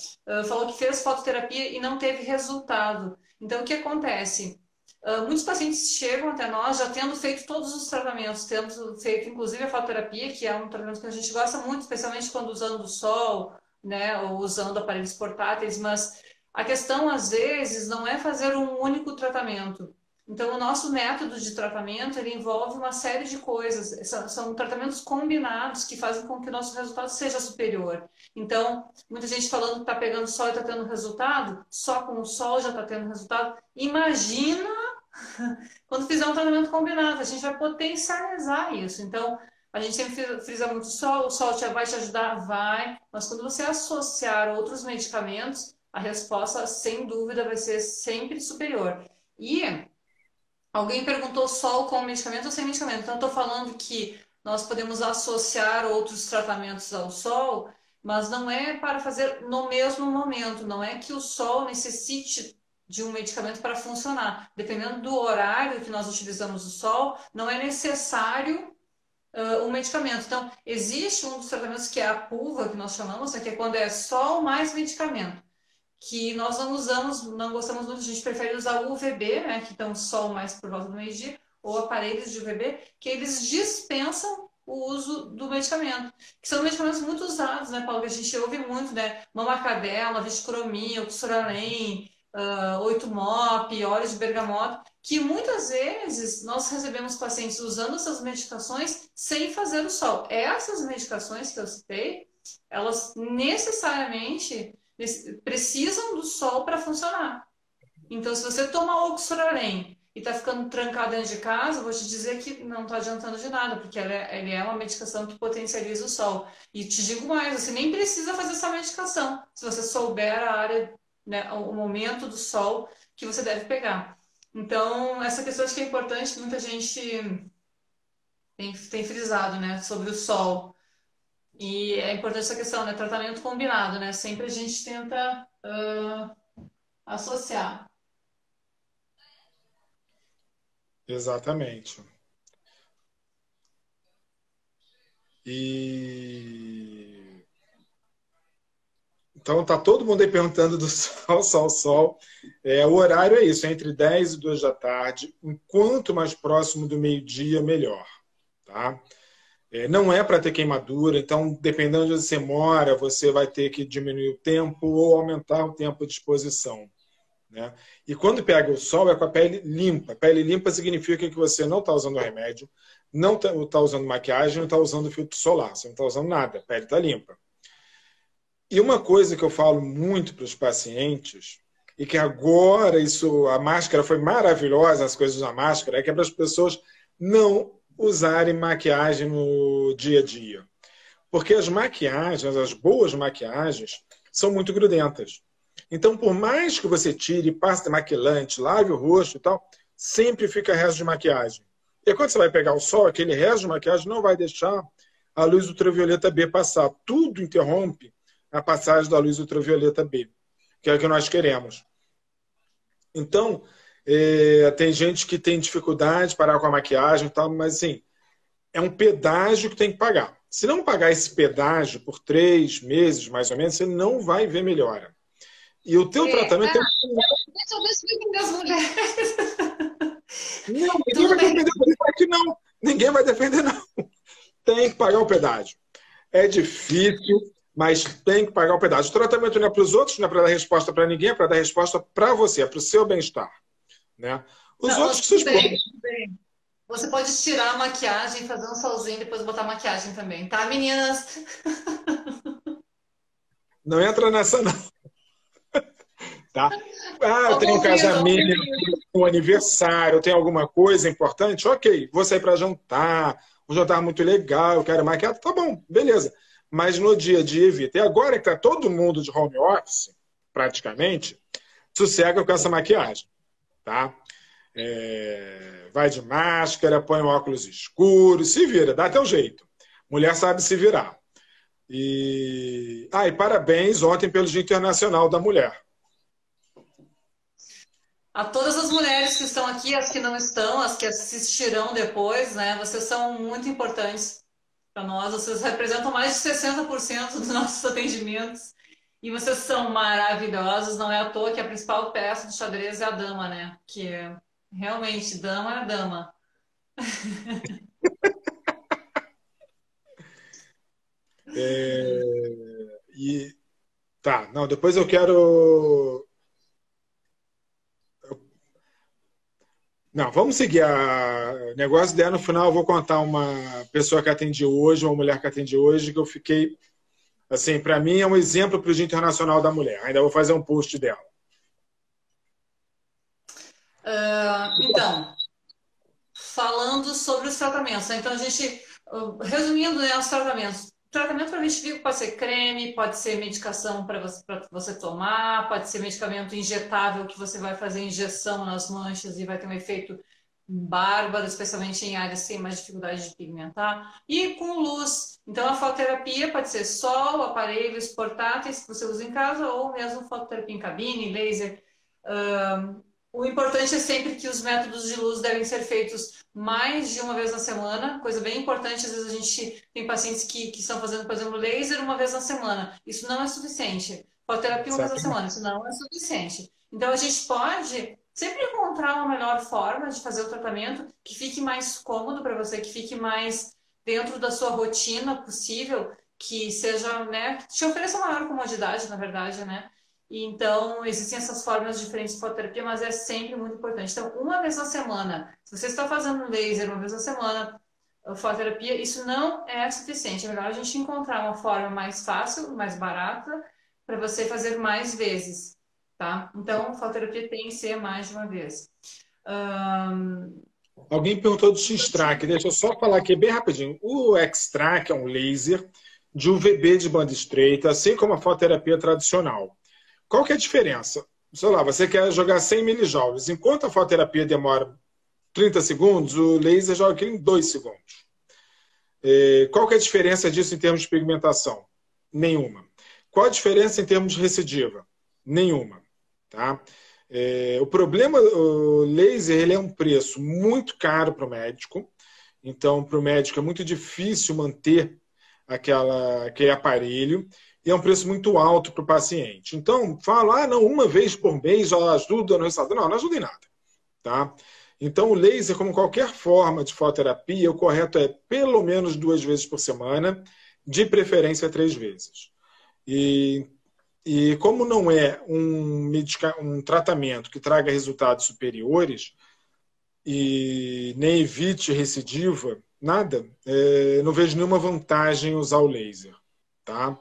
falou que fez fototerapia e não teve resultado. Então, o que acontece? Muitos pacientes chegam até nós já tendo feito todos os tratamentos, tendo feito inclusive a fototerapia, que é um tratamento que a gente gosta muito, especialmente quando usando o sol, né, ou usando aparelhos portáteis, mas a questão às vezes não é fazer um único tratamento. Então, o nosso método de tratamento ele envolve uma série de coisas, são tratamentos combinados que fazem com que o nosso resultado seja superior. Então, muita gente falando que está pegando sol e está tendo resultado, só com o sol já está tendo resultado. Imagina quando fizer um tratamento combinado, a gente vai potencializar isso. Então, a gente sempre frisa muito o sol vai te ajudar? Vai. Mas quando você associar outros medicamentos, a resposta, sem dúvida, vai ser sempre superior. E alguém perguntou sol com medicamento ou sem medicamento. Então, eu estou falando que nós podemos associar outros tratamentos ao sol, mas não é para fazer no mesmo momento. Não é que o sol necessite de um medicamento para funcionar. Dependendo do horário que nós utilizamos o sol, não é necessário um medicamento. Então, existe um dos tratamentos que é a PUVA, que nós chamamos, né, que é quando é sol mais medicamento, que nós não usamos, não gostamos muito, a gente prefere usar o UVB, né, que então sol mais por volta do meio-dia, ou aparelhos de UVB, que eles dispensam o uso do medicamento, que são medicamentos muito usados, né, Paulo, que a gente ouve muito, né, mamacadela, viscromia, oxuralém, 8-MOP, óleos de bergamota, que muitas vezes nós recebemos pacientes usando essas medicações sem fazer o sol. Essas medicações que eu citei, elas necessariamente precisam do sol para funcionar. Então, se você toma oxuralém e está ficando trancado dentro de casa, eu vou te dizer que não está adiantando de nada, porque ela é uma medicação que potencializa o sol. E te digo mais, você nem precisa fazer essa medicação, se você souber a área, né, o momento do sol que você deve pegar. Então, essa questão acho que é importante, muita gente tem frisado, né, sobre o sol. E é importante essa questão, né? Tratamento combinado, né? Sempre a gente tenta associar. Exatamente. E então tá todo mundo aí perguntando do sol, sol, sol. O horário é isso, é entre 10 e 2 da tarde. Quanto mais próximo do meio-dia, melhor. Tá? Não é para ter queimadura, então, dependendo de onde você mora, você vai ter que diminuir o tempo ou aumentar o tempo de exposição. Né? E quando pega o sol, é com a pele limpa. Pele limpa significa que você não está usando remédio, não está usando maquiagem, não está usando filtro solar, você não está usando nada, a pele está limpa. E uma coisa que eu falo muito para os pacientes, e que agora a máscara foi maravilhosa, as coisas da máscara, é que é para as pessoas não usarem maquiagem no dia a dia. Porque as maquiagens, as boas maquiagens, são muito grudentas. Então, por mais que você tire, passe maquilante, lave o rosto e tal, sempre fica resto de maquiagem. E quando você vai pegar o sol, aquele resto de maquiagem não vai deixar a luz ultravioleta B passar. Tudo interrompe a passagem da luz ultravioleta B, que é o que nós queremos. Então, tem gente que tem dificuldade de parar com a maquiagem e tal, mas assim, é um pedágio que tem que pagar. Se não pagar esse pedágio por 3 meses, mais ou menos, você não vai ver melhora. E o teu tratamento... Deixa eu defender as mulheres. Não, ninguém vai defender aqui, não. Ninguém vai defender, não. Tem que pagar o pedágio. É difícil, mas tem que pagar o pedágio. O tratamento não é para os outros, não é para dar resposta para ninguém, é para dar resposta para você, é para o seu bem-estar. Né? Os outros que vocês podem... Você pode tirar a maquiagem, fazer um solzinho e depois botar maquiagem também, tá, meninas? Não entra nessa, não. Tá? Tem um casamento, um aniversário, tem alguma coisa importante? Ok, vou sair para jantar, um jantar muito legal, eu quero maquiar, tá bom, beleza. Mas no dia a dia evita. E agora que está todo mundo de home office, praticamente, sossega com essa maquiagem. Tá? Vai de máscara, põe um óculos escuros, se vira, dá até um jeito. Mulher sabe se virar. E parabéns ontem pelo Dia Internacional da Mulher. A todas as mulheres que estão aqui, as que não estão, as que assistirão depois, né? Vocês são muito importantes para nós. Vocês representam mais de 60% dos nossos atendimentos. E vocês são maravilhosos. Não é à toa que a principal peça do xadrez é a dama, né? Que é, realmente, dama é dama. Tá, não, depois eu quero. Não, vamos seguir a negócio dela. No final, eu vou contar uma pessoa que atendi hoje, uma mulher que atendi hoje, que eu fiquei. Assim, para mim é um exemplo para o Dia Internacional da Mulher. Ainda vou fazer um post dela. Então, falando sobre os tratamentos, né? Então, a gente, resumindo, né, os tratamentos. Tratamento para vitiligo pode ser creme, pode ser medicação para você tomar, pode ser medicamento injetável que você vai fazer injeção nas manchas e vai ter um efeito bárbaro, especialmente em áreas que têm mais dificuldade de pigmentar. E com luz. Então, a fototerapia pode ser sol, aparelhos portáteis que você usa em casa ou mesmo fototerapia em cabine, laser. O importante é sempre que os métodos de luz devem ser feitos mais de uma vez na semana, coisa bem importante. Às vezes a gente tem pacientes que estão fazendo, por exemplo, laser uma vez na semana. Isso não é suficiente. Fototerapia uma vez na semana, isso não é suficiente. Então a gente pode sempre encontrar uma melhor forma de fazer o tratamento que fique mais cômodo para você, que fique mais dentro da sua rotina possível, que seja, né, que te ofereça maior comodidade, na verdade, né? E então, existem essas formas diferentes de fototerapia, mas é sempre muito importante. Então, uma vez na semana, se você está fazendo laser uma vez na semana, fototerapia, isso não é suficiente. É melhor a gente encontrar uma forma mais fácil, mais barata, para você fazer mais vezes, tá? Então, fototerapia tem que ser mais de uma vez. Alguém perguntou do X-Track. Deixa eu só falar aqui bem rapidinho. O X-Track é um laser de UVB de banda estreita, assim como a fototerapia tradicional. Qual que é a diferença? Sei lá, você quer jogar 100 milijoules. Enquanto a fototerapia demora 30 segundos, o laser joga aquilo em 2 segundos. Qual que é a diferença disso em termos de pigmentação? Nenhuma. Qual a diferença em termos de recidiva? Nenhuma. Tá? O problema, o laser, ele é um preço muito caro para o médico. Então, para o médico é muito difícil manter aquele aparelho. E é um preço muito alto para o paciente. Então, fala, não, uma vez por mês já ajuda no resultado. Não, não ajuda em nada. Tá? Então, o laser, como qualquer forma de fototerapia, o correto é pelo menos 2 vezes por semana, de preferência 3 vezes. E como não é um tratamento que traga resultados superiores e nem evite recidiva, nada, não vejo nenhuma vantagem em usar o laser. Tá?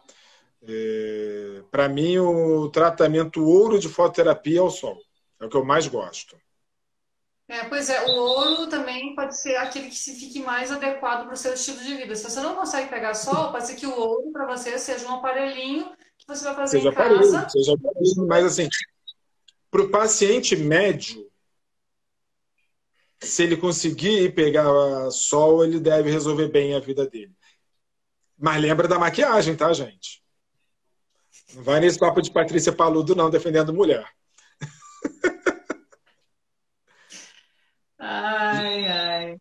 Para mim, o tratamento ouro de fototerapia é o sol. É o que eu mais gosto. Pois é, o ouro também pode ser aquele que se fique mais adequado para o seu estilo de vida. Se você não consegue pegar sol, pode ser que o ouro para você seja um aparelhinho que você vai fazer em casa. Seja aparelho, mas assim, para o paciente médio, se ele conseguir pegar sol, ele deve resolver bem a vida dele. Mas lembra da maquiagem, tá, gente? Não vai nesse papo de Patrícia Paludo, não, defendendo mulher. Ai, ai.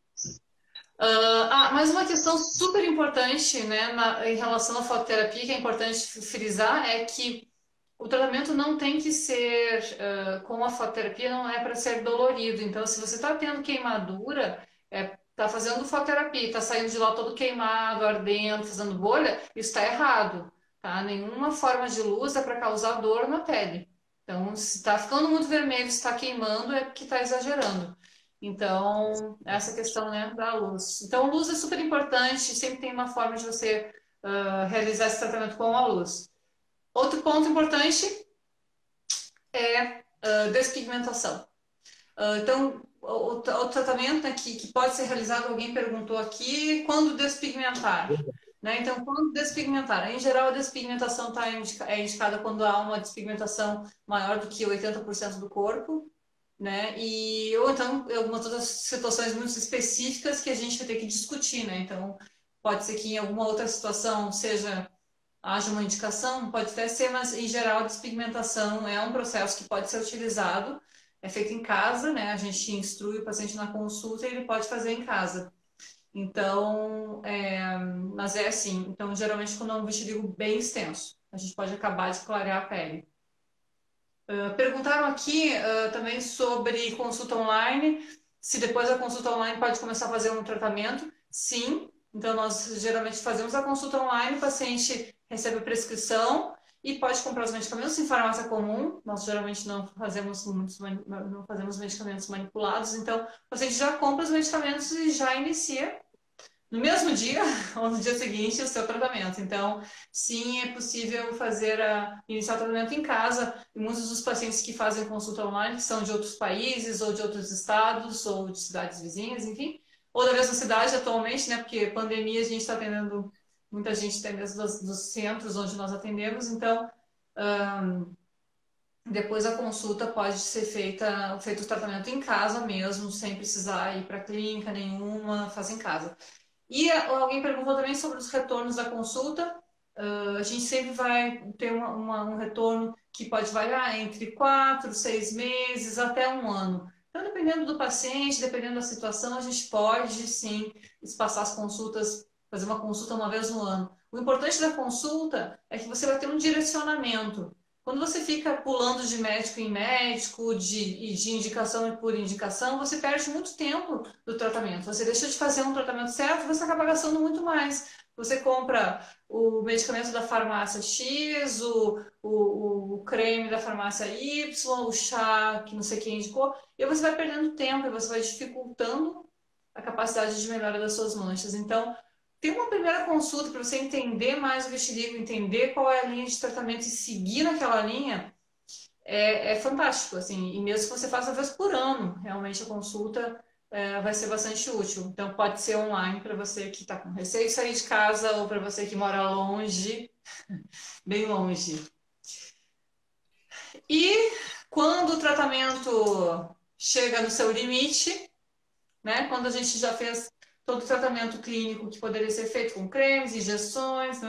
Mas uma questão super importante, né, em relação à fototerapia, que é importante frisar, é que o tratamento não tem que ser, com a fototerapia, não é para ser dolorido. Então, se você está tendo queimadura, está fazendo fototerapia, está saindo de lá todo queimado, ardendo, fazendo bolha, isso está errado. Tá? Nenhuma forma de luz é para causar dor na pele. Então, se está ficando muito vermelho, se está queimando, é porque está exagerando. Então, essa questão, né, da luz. Então, luz é super importante, sempre tem uma forma de você realizar esse tratamento com a luz. Outro ponto importante é despigmentação. Então, o tratamento, né, que pode ser realizado, alguém perguntou aqui, quando despigmentar? Né? Então, quando despigmentar? Em geral, a despigmentação é indicada quando há uma despigmentação maior do que 80% do corpo, né? Ou então, algumas outras situações muito específicas que a gente vai ter que discutir, né? Então, pode ser que em alguma outra situação seja haja uma indicação, pode até ser, mas em geral a despigmentação é um processo que pode ser utilizado, é feito em casa, né? A gente instrui o paciente na consulta e ele pode fazer em casa. Então, mas é assim, então geralmente quando é um vitiligo bem extenso, a gente pode acabar de clarear a pele. Perguntaram aqui também sobre consulta online, se depois da consulta online pode começar a fazer um tratamento. Sim, então nós geralmente fazemos a consulta online, o paciente recebe a prescrição e pode comprar os medicamentos em farmácia comum. Nós geralmente não fazemos não fazemos medicamentos manipulados, então o paciente já compra os medicamentos e já inicia no mesmo dia ou no dia seguinte o seu tratamento. Então, sim, é possível iniciar o tratamento em casa. E muitos dos pacientes que fazem consulta online, que são de outros países, ou de outros estados, ou de cidades vizinhas, enfim, ou da mesma cidade atualmente, né? Porque pandemia a gente está atendendo muita gente até mesmo dos centros onde nós atendemos, então depois a consulta pode ser feito o tratamento em casa mesmo, sem precisar ir para clínica nenhuma, faz em casa. E alguém perguntou também sobre os retornos da consulta. A gente sempre vai ter um retorno que pode variar entre 4, 6 meses até um ano. Então, dependendo do paciente, dependendo da situação, a gente pode sim espaçar as consultas, fazer uma consulta uma vez no ano. O importante da consulta é que você vai ter um direcionamento. Quando você fica pulando de médico em médico, de indicação por indicação, você perde muito tempo do tratamento. Você deixa de fazer um tratamento certo, você acaba gastando muito mais. Você compra o medicamento da farmácia X, o creme da farmácia Y, o chá que não sei quem indicou, e você vai perdendo tempo e você vai dificultando a capacidade de melhora das suas manchas. Então, tem uma primeira consulta para você entender mais o vitiligo, entender qual é a linha de tratamento e seguir naquela linha, é fantástico, assim, e mesmo que você faça uma vez por ano, realmente a consulta vai ser bastante útil. Então, pode ser online para você que está com receio de sair de casa ou para você que mora longe, bem longe. E quando o tratamento chega no seu limite, né, quando a gente já fez todo o tratamento clínico que poderia ser feito com cremes, injeções,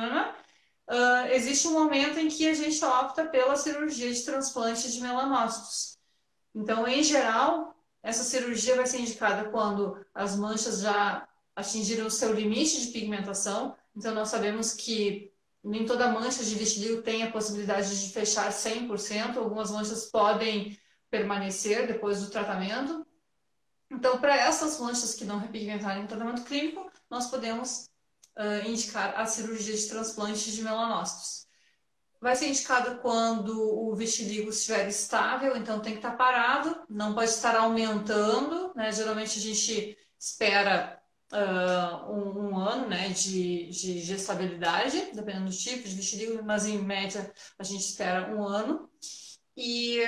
existe um momento em que a gente opta pela cirurgia de transplante de melanócitos. Então, em geral, essa cirurgia vai ser indicada quando as manchas já atingiram o seu limite de pigmentação. Então, nós sabemos que nem toda mancha de vitiligo tem a possibilidade de fechar 100%. Algumas manchas podem permanecer depois do tratamento. Então, para essas manchas que não repigmentarem no tratamento clínico, nós podemos indicar a cirurgia de transplante de melanócitos. Vai ser indicada quando o vitiligo estiver estável, então tem que estar parado, não pode estar aumentando, né? Geralmente a gente espera um ano, né, de gestabilidade, dependendo do tipo de vitiligo, mas em média a gente espera um ano. E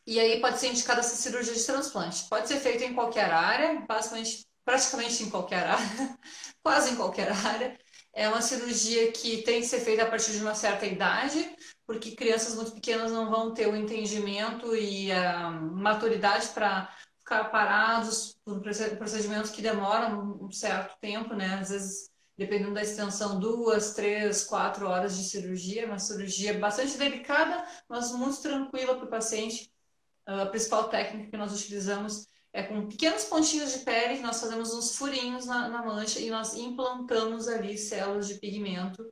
aí pode ser indicada essa cirurgia de transplante. Pode ser feita em qualquer área, basicamente, praticamente em qualquer área, quase em qualquer área. É uma cirurgia que tem que ser feita a partir de uma certa idade, porque crianças muito pequenas não vão ter o entendimento e a maturidade para ficar parados por procedimentos que demoram um certo tempo, né? Às vezes, dependendo da extensão, 2, 3, 4 horas de cirurgia, uma cirurgia bastante delicada, mas muito tranquila para o paciente. A principal técnica que nós utilizamos é com pequenos pontinhos de pele, que nós fazemos uns furinhos na mancha e nós implantamos ali células de pigmento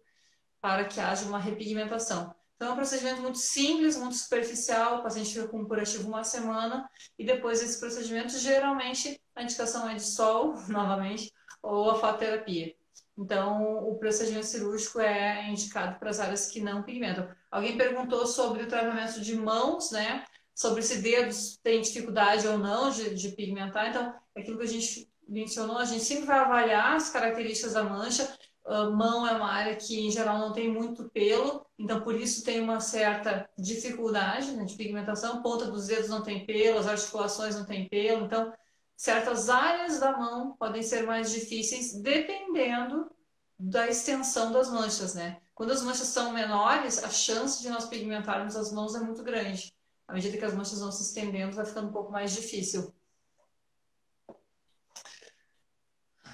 para que haja uma repigmentação. Então é um procedimento muito simples, muito superficial, o paciente fica com um curativo uma semana e depois desse procedimento, geralmente, a indicação é de sol, novamente, ou a fototerapia. Então, o procedimento cirúrgico é indicado para as áreas que não pigmentam. Alguém perguntou sobre o tratamento de mãos, né? Sobre se dedos têm dificuldade ou não de pigmentar. Então, aquilo que a gente mencionou, a gente sempre vai avaliar as características da mancha. A mão é uma área que, em geral, não tem muito pelo, então, por isso tem uma certa dificuldade, né, de pigmentação. A ponta dos dedos não tem pelo, as articulações não têm pelo. Então, certas áreas da mão podem ser mais difíceis, dependendo da extensão das manchas, né? Quando as manchas são menores, a chance de nós pigmentarmos as mãos é muito grande. À medida que as manchas vão se estendendo, vai ficando um pouco mais difícil.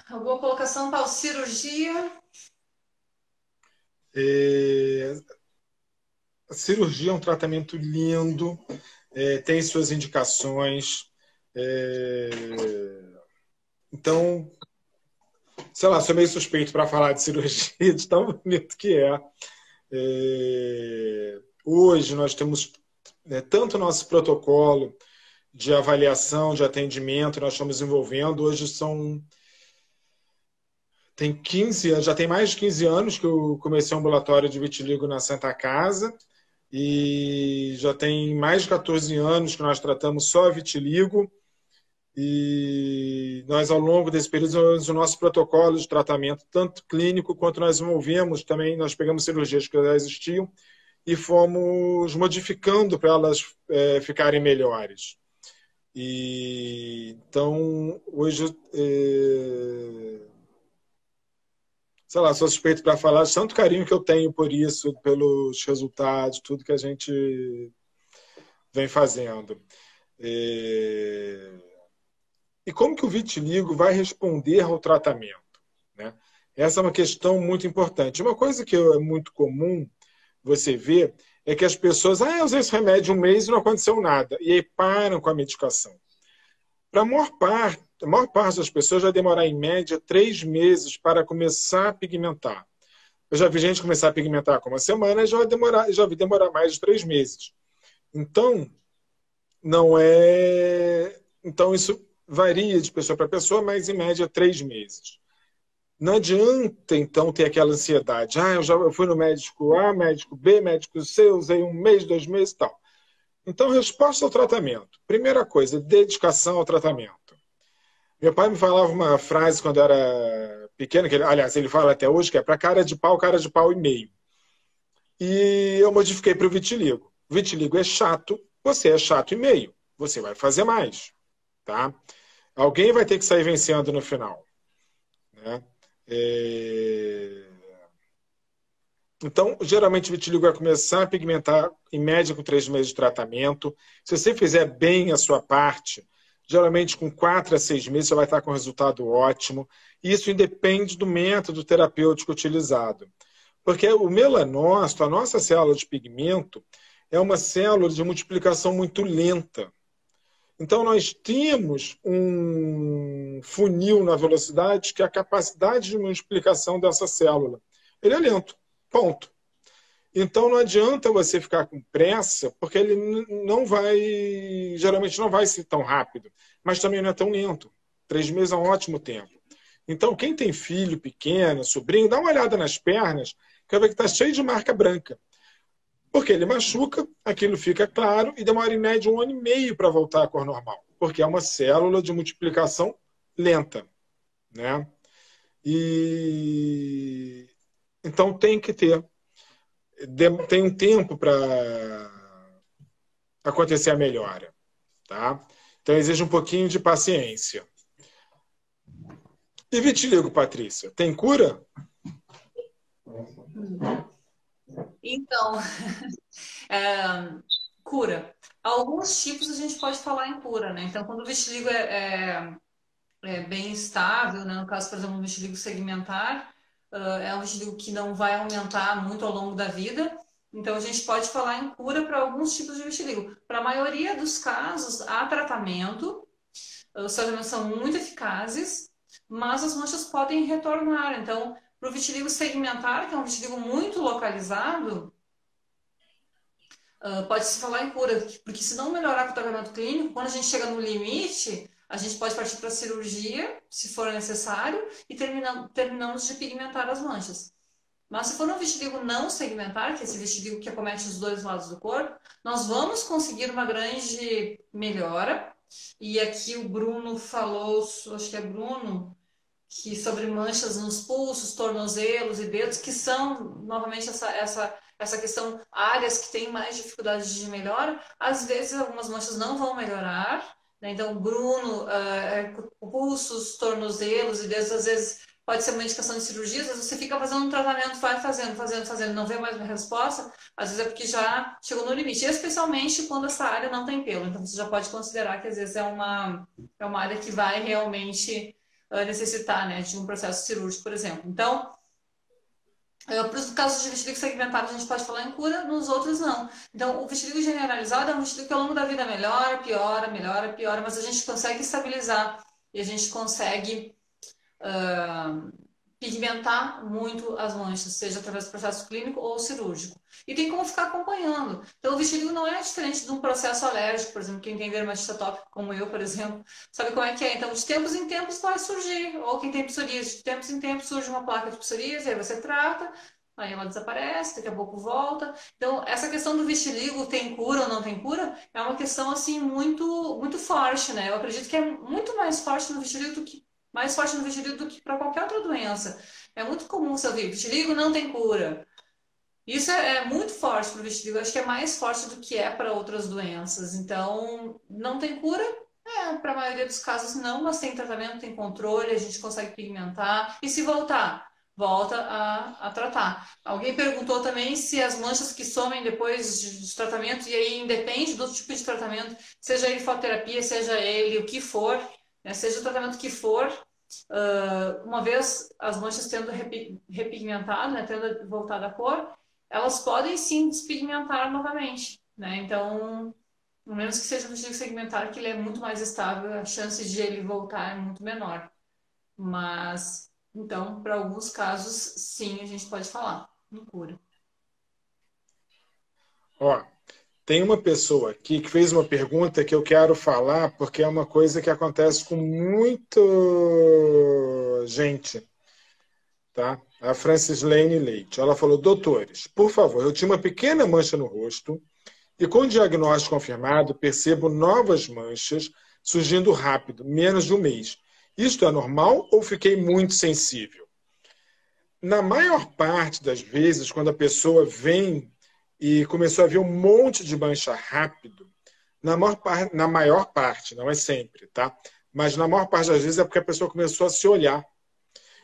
Alguma colocação para cirurgia? A cirurgia é um tratamento lindo, tem suas indicações. Então, sei lá, sou meio suspeito para falar de cirurgia, de tão bonito que é. Hoje nós temos tanto o nosso protocolo de avaliação, de atendimento, nós estamos desenvolvendo. Hoje tem 15 anos, já tem mais de 15 anos que eu comecei um ambulatório de vitiligo na Santa Casa e já tem mais de 14 anos que nós tratamos só vitiligo. E nós, ao longo desse período, desenvolvemos o nosso protocolo de tratamento, tanto clínico quanto nós desenvolvemos também, nós pegamos cirurgias que já existiam e fomos modificando para elas ficarem melhores. Então, hoje, sei lá, sou suspeito para falar de tanto carinho que eu tenho por isso, pelos resultados, tudo que a gente vem fazendo. E como que o vitiligo vai responder ao tratamento, né? Essa é uma questão muito importante. Uma coisa que é muito comum você ver é que as pessoas, eu usei esse remédio um mês e não aconteceu nada. E aí param com a medicação. Para a maior parte das pessoas vai demorar, em média, 3 meses para começar a pigmentar. Eu já vi gente começar a pigmentar com uma semana e já vi demorar mais de 3 meses. Então, Então, isso varia de pessoa para pessoa, mas em média 3 meses. Não adianta, então, ter aquela ansiedade. Eu fui no médico A, médico B, médico C, usei 1 mês, 2 meses e tal. Então, resposta ao tratamento. Primeira coisa, dedicação ao tratamento. Meu pai me falava uma frase quando eu era pequeno, aliás, ele fala até hoje, que é para cara de pau e meio. E eu modifiquei para o vitiligo. Vitiligo é chato, você é chato e meio. Você vai fazer mais. Tá? Alguém vai ter que sair vencendo no final. Né? Então, geralmente o vitiligo vai começar a pigmentar em média com 3 meses de tratamento. Se você fizer bem a sua parte, geralmente com 4 a 6 meses você vai estar com um resultado ótimo. Isso independe do método terapêutico utilizado. Porque o melanócito, a nossa célula de pigmento, é uma célula de multiplicação muito lenta. Então, nós temos um funil na velocidade que é a capacidade de multiplicação dessa célula. Ele é lento, ponto. Então, não adianta você ficar com pressa, porque ele geralmente não vai ser tão rápido, mas também não é tão lento. 3 meses é um ótimo tempo. Então, quem tem filho pequeno, sobrinho, dá uma olhada nas pernas, que vai ver que está cheio de marca branca. Porque ele machuca, aquilo fica claro e demora em média 1 ano e meio para voltar à cor normal. Porque é uma célula de multiplicação lenta. Né? Então tem que ter. Tem um tempo para acontecer a melhora. Tá? Então exige um pouquinho de paciência. E vitiligo, Patrícia, tem cura? Então, cura. Alguns tipos a gente pode falar em cura, né? Então, quando o vitiligo é bem estável, né? No caso, por exemplo, um vitiligo segmentar, é um vitiligo que não vai aumentar muito ao longo da vida. Então, a gente pode falar em cura para alguns tipos de vitiligo. Para a maioria dos casos, há tratamento, os tratamentos são muito eficazes, mas as manchas podem retornar. Então, para o vitiligo segmentar, que é um vitiligo muito localizado, pode-se falar em cura, porque se não melhorar com o tratamento clínico, quando a gente chega no limite, a gente pode partir para a cirurgia, se for necessário, e terminamos de pigmentar as manchas. Mas se for um vitiligo não segmentar, que é esse vitiligo que acomete os 2 lados do corpo, nós vamos conseguir uma grande melhora. E aqui o Bruno falou, acho que é Bruno, que sobre manchas nos pulsos, tornozelos e dedos, que são, novamente, essa questão, áreas que têm mais dificuldade de melhora. Às vezes, algumas manchas não vão melhorar, né? Então, Bruno, pulsos, tornozelos e dedos, às vezes pode ser uma indicação de cirurgia, às vezes você fica fazendo um tratamento, vai fazendo, não vê mais uma resposta, às vezes é porque já chegou no limite, especialmente quando essa área não tem pelo. Então, você já pode considerar que às vezes é uma área que vai realmente necessitar, né, de um processo cirúrgico, por exemplo. Então, Para os casos de vitiligo segmentado, a gente pode falar em cura, nos outros não. Então, o vitiligo generalizado é um vitiligo que ao longo da vida melhora, piora, mas a gente consegue estabilizar e a gente consegue pigmentar muito as manchas, seja através do processo clínico ou cirúrgico. E tem como ficar acompanhando. Então, o vitiligo não é diferente de um processo alérgico, por exemplo, quem tem dermatite atópica, como eu, por exemplo, sabe como é que é? Então, de tempos em tempos vai surgir, ou quem tem psoríase, de tempos em tempos surge uma placa de psoríase, aí você trata, aí ela desaparece, daqui a pouco volta. Então, essa questão do vitiligo, tem cura ou não tem cura, é uma questão, assim, muito forte, né? Eu acredito que é muito mais forte no vitiligo do que para qualquer outra doença. É muito comum você ouvir, vitiligo não tem cura. Isso é muito forte para o vitiligo, acho que é mais forte do que é para outras doenças. Então, não tem cura? Para a maioria dos casos não, mas tem tratamento, tem controle, a gente consegue pigmentar. E se voltar? Volta a tratar. Alguém perguntou também se as manchas que somem depois de tratamento, e aí independe do tipo de tratamento, seja ele fototerapia, seja ele o que for, né, seja o tratamento que for, uma vez as manchas tendo repigmentado, né, tendo voltado a cor, elas podem sim despigmentar novamente, né? Então, a menos que seja um vitiligo segmentar, que ele é muito mais estável, a chance de ele voltar é muito menor. Mas, então, para alguns casos, sim, a gente pode falar em cura. Ó, tem uma pessoa aqui que fez uma pergunta que eu quero falar porque é uma coisa que acontece com muita gente, tá? A Francis Lane Leite. Ela falou: doutores, por favor, eu tinha uma pequena mancha no rosto e com o diagnóstico confirmado percebo novas manchas surgindo rápido, menos de um mês. Isto é normal ou fiquei muito sensível? Na maior parte das vezes, quando a pessoa vem e começou a ver um monte de mancha rápido, na maior parte, não é sempre, tá? Mas na maior parte das vezes é porque a pessoa começou a se olhar.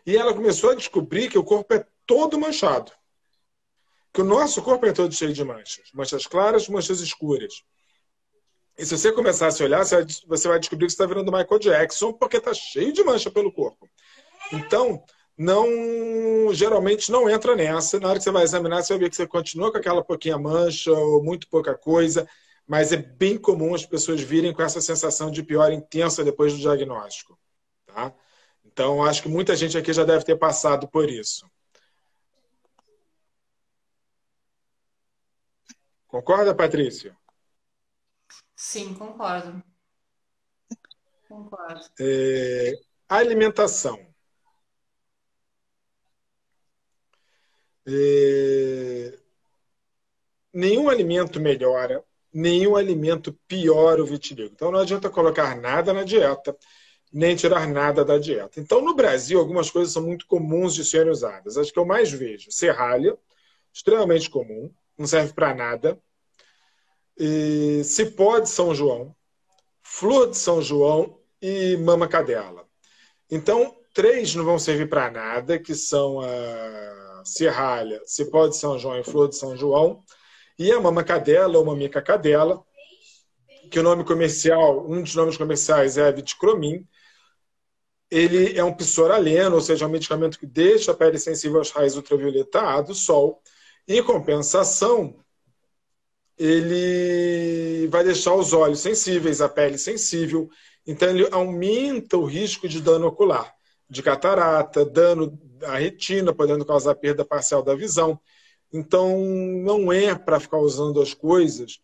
E ela começou a descobrir que o corpo é todo manchado. Que o nosso corpo é todo cheio de manchas. Manchas claras, manchas escuras. E se você começar a se olhar, você vai descobrir que você está virando Michael Jackson porque está cheio de mancha pelo corpo. Então, geralmente não entra nessa. Na hora que você vai examinar, você vai ver que você continua com aquela pouquinha mancha ou muito pouca coisa, mas é bem comum as pessoas virem com essa sensação de piora intensa depois do diagnóstico. Tá? Então, acho que muita gente aqui já deve ter passado por isso. Concorda, Patrícia? Sim, concordo. Concordo. Alimentação. Nenhum alimento melhora, nenhum alimento piora o vitiligo. Então não adianta colocar nada na dieta, nem tirar nada da dieta. Então no Brasil algumas coisas são muito comuns de serem usadas. As que eu mais vejo: serralha, extremamente comum, não serve para nada. Cipó de São João, flor de São João e mama cadela. Então, 3 não vão servir para nada, que são a serralha, cipó de São João e flor de São João. E a mama cadela ou mamica cadela, que o nome comercial, um dos nomes comerciais é a viticromin. Ele é um psoraleno, ou seja, um medicamento que deixa a pele sensível aos raios ultravioleta A do sol. Em compensação, ele vai deixar os olhos sensíveis, a pele sensível. Então, ele aumenta o risco de dano ocular, de catarata, dano à retina, podendo causar perda parcial da visão. Então, não é para ficar usando as coisas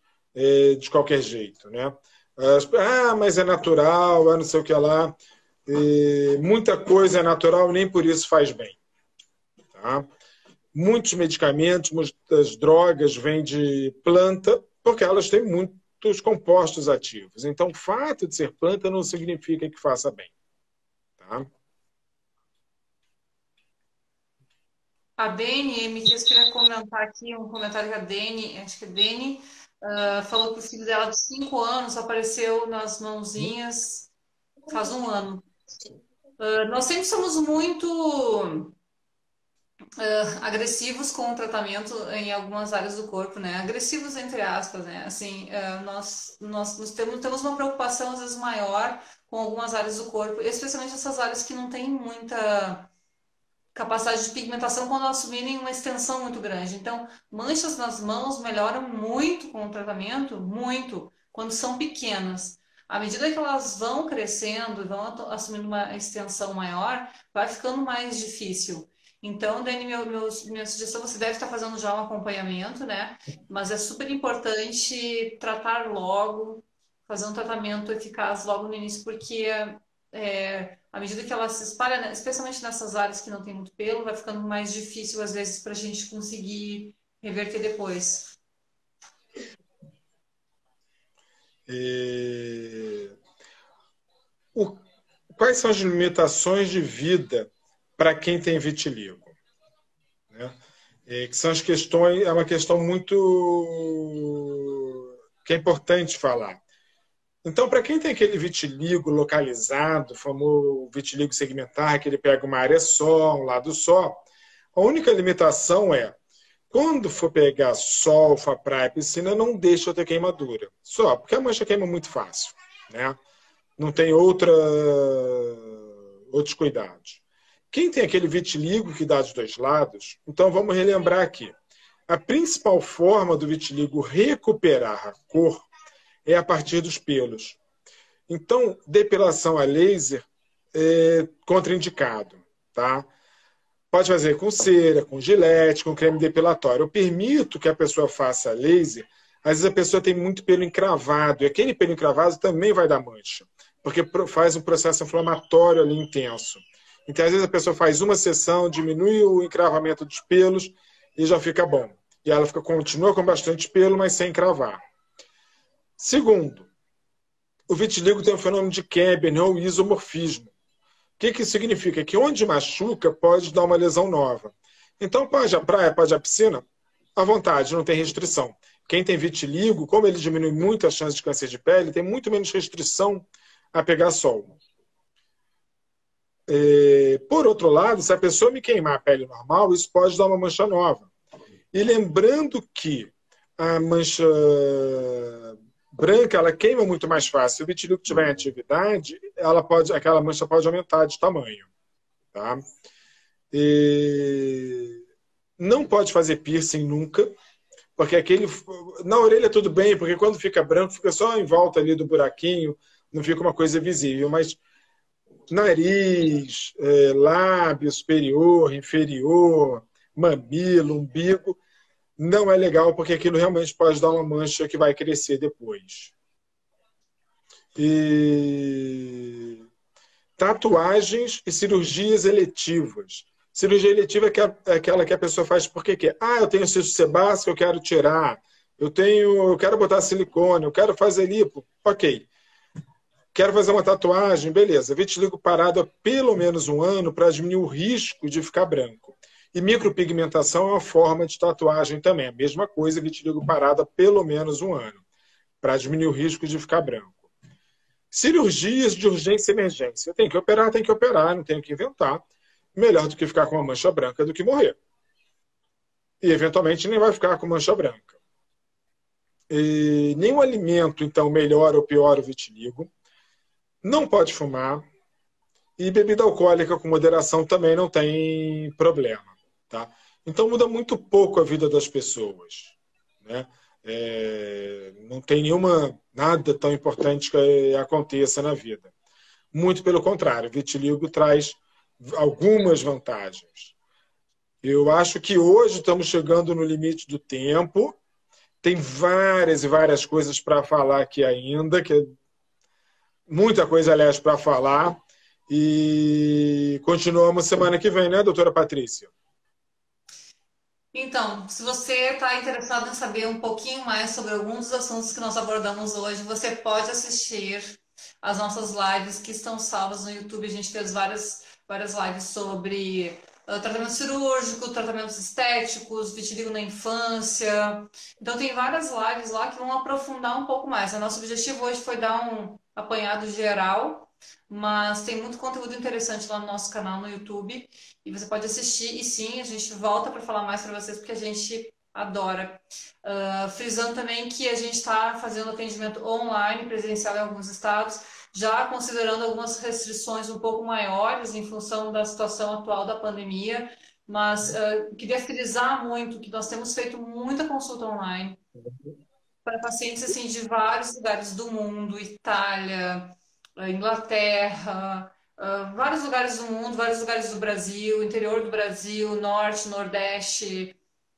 de qualquer jeito, né? Mas é natural, não sei o que lá. Muita coisa é natural, nem por isso faz bem. Tá? Muitos medicamentos, muitas drogas vêm de planta, porque elas têm muitos compostos ativos. Então, o fato de ser planta não significa que faça bem. Tá? A Dani me fez querer comentar aqui um comentário que a Dani, acho que a Dani, falou que o filho dela de 5 anos apareceu nas mãozinhas faz um ano. Nós sempre somos muito agressivos com o tratamento em algumas áreas do corpo, né? Agressivos entre aspas, né? Assim, nós temos uma preocupação às vezes maior com algumas áreas do corpo, especialmente essas áreas que não tem muita capacidade de pigmentação quando assumirem uma extensão muito grande. Então, manchas nas mãos melhoram muito com o tratamento, muito, quando são pequenas. À medida que elas vão crescendo, vão assumindo uma extensão maior, vai ficando mais difícil. Então, Dani, minha sugestão, você deve estar fazendo já um acompanhamento, né? Mas é super importante tratar logo, fazer um tratamento eficaz logo no início, porque à medida que ela se espalha, né, especialmente nessas áreas que não tem muito pelo, vai ficando mais difícil, às vezes, para a gente conseguir reverter depois. E... Quais são as limitações de vida para quem tem vitiligo? Né? Que são as questões, é uma questão muito que é importante falar. Então, para quem tem aquele vitiligo localizado, o famoso vitiligo segmentar, que ele pega uma área só, um lado só, a única limitação é, quando for pegar sol, praia, piscina, não deixa ter queimadura. Só, porque a mancha queima muito fácil, né? Não tem outros cuidados. Quem tem aquele vitiligo que dá dos dois lados, então vamos relembrar aqui. A principal forma do vitiligo recuperar a cor é a partir dos pelos. Então, depilação a laser é contraindicado, tá? Pode fazer com cera, com gilete, com creme depilatório. Eu permito que a pessoa faça a laser, às vezes a pessoa tem muito pelo encravado, e aquele pelo encravado também vai dar mancha, porque faz um processo inflamatório ali intenso. Então, às vezes a pessoa faz uma sessão, diminui o encravamento dos pelos e já fica bom. E ela continua com bastante pelo, mas sem encravar. Segundo, o vitiligo tem um fenômeno de Kebern, ou isomorfismo. O que isso significa? Que onde machuca pode dar uma lesão nova. Então, pode a praia, pode a piscina? À vontade, não tem restrição. Quem tem vitiligo, como ele diminui muito a chance de câncer de pele, tem muito menos restrição a pegar sol. Por outro lado, se a pessoa me queimar a pele normal, isso pode dar uma mancha nova. E lembrando que a mancha branca, ela queima muito mais fácil. Se o vitiligo estiver em atividade, aquela mancha pode aumentar de tamanho. Tá? Não pode fazer piercing nunca, porque na orelha tudo bem, porque quando fica branco, fica só em volta ali do buraquinho, não fica uma coisa visível, mas nariz, lábio superior, inferior, mamilo, umbigo, não é legal, porque aquilo realmente pode dar uma mancha que vai crescer depois. Tatuagens e cirurgias eletivas. Cirurgia eletiva é aquela que a pessoa faz porque quer. Eu tenho cisto sebáceo, eu quero tirar. Eu quero botar silicone, eu quero fazer lipo. Ok. Quero fazer uma tatuagem, beleza. Vitiligo parado há pelo menos um ano para diminuir o risco de ficar branco. E micropigmentação é uma forma de tatuagem também. A mesma coisa, vitiligo parado há pelo menos um ano, para diminuir o risco de ficar branco. Cirurgias de urgência e emergência. Tem que operar, não tenho que inventar. Melhor do que ficar com uma mancha branca do que morrer. E, eventualmente, nem vai ficar com mancha branca. Nenhum alimento, então, melhora ou piora o vitiligo. Não pode fumar. E bebida alcoólica com moderação também não tem problema. Tá? Então muda muito pouco a vida das pessoas. Né? Não tem nada tão importante que aconteça na vida. Muito pelo contrário, o vitiligo traz algumas vantagens. Eu acho que hoje estamos chegando no limite do tempo. Tem várias e várias coisas para falar aqui ainda, muita coisa, aliás, para falar. E continuamos semana que vem, né, doutora Patrícia? Então, se você está interessado em saber um pouquinho mais sobre alguns dos assuntos que nós abordamos hoje, você pode assistir as nossas lives que estão salvas no YouTube. A gente fez várias lives sobre tratamento cirúrgico, tratamentos estéticos, vitiligo na infância. Então, tem várias lives lá que vão aprofundar um pouco mais. O nosso objetivo hoje foi dar um apanhado geral, mas tem muito conteúdo interessante lá no nosso canal no YouTube e você pode assistir. E sim, a gente volta para falar mais para vocês, porque a gente adora. Frisando também que a gente está fazendo atendimento online, presencial em alguns estados, já considerando algumas restrições um pouco maiores em função da situação atual da pandemia, mas queria frisar muito que nós temos feito muita consulta online para pacientes assim, de vários lugares do mundo, Itália, Inglaterra, vários lugares do mundo, vários lugares do Brasil, interior do Brasil, norte, nordeste.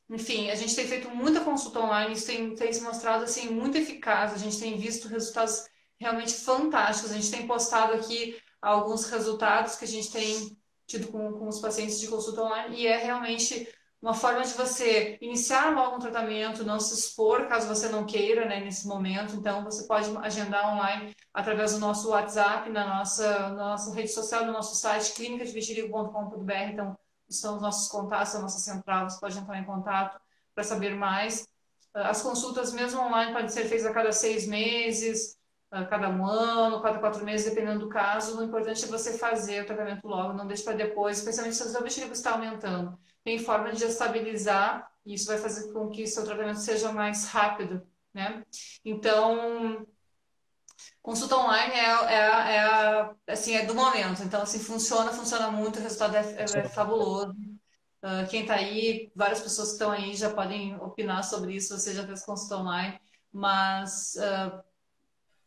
Enfim, a gente tem feito muita consulta online, isso tem se mostrado assim, muito eficaz, a gente tem visto resultados realmente fantásticos. A gente tem postado aqui alguns resultados que a gente tem tido com os pacientes de consulta online e é realmente uma forma de você iniciar logo um tratamento, não se expor caso você não queira, né, nesse momento. Então, você pode agendar online através do nosso WhatsApp, na nossa rede social, no nosso site, clinicadevitiligo.com.br. Então, são os nossos contatos, a nossa central, você pode entrar em contato para saber mais. As consultas, mesmo online, podem ser feitas a cada 6 meses, a cada um ano, cada 4 meses, dependendo do caso. O importante é você fazer o tratamento logo, não deixe para depois, especialmente se o seu vitiligo está aumentando. Tem forma de estabilizar e isso vai fazer com que o seu tratamento seja mais rápido, né? Então, consulta online assim, é do momento. Então, assim, funciona muito, o resultado é fabuloso. Quem está aí, várias pessoas que estão aí já podem opinar sobre isso, você já fez consulta online, mas,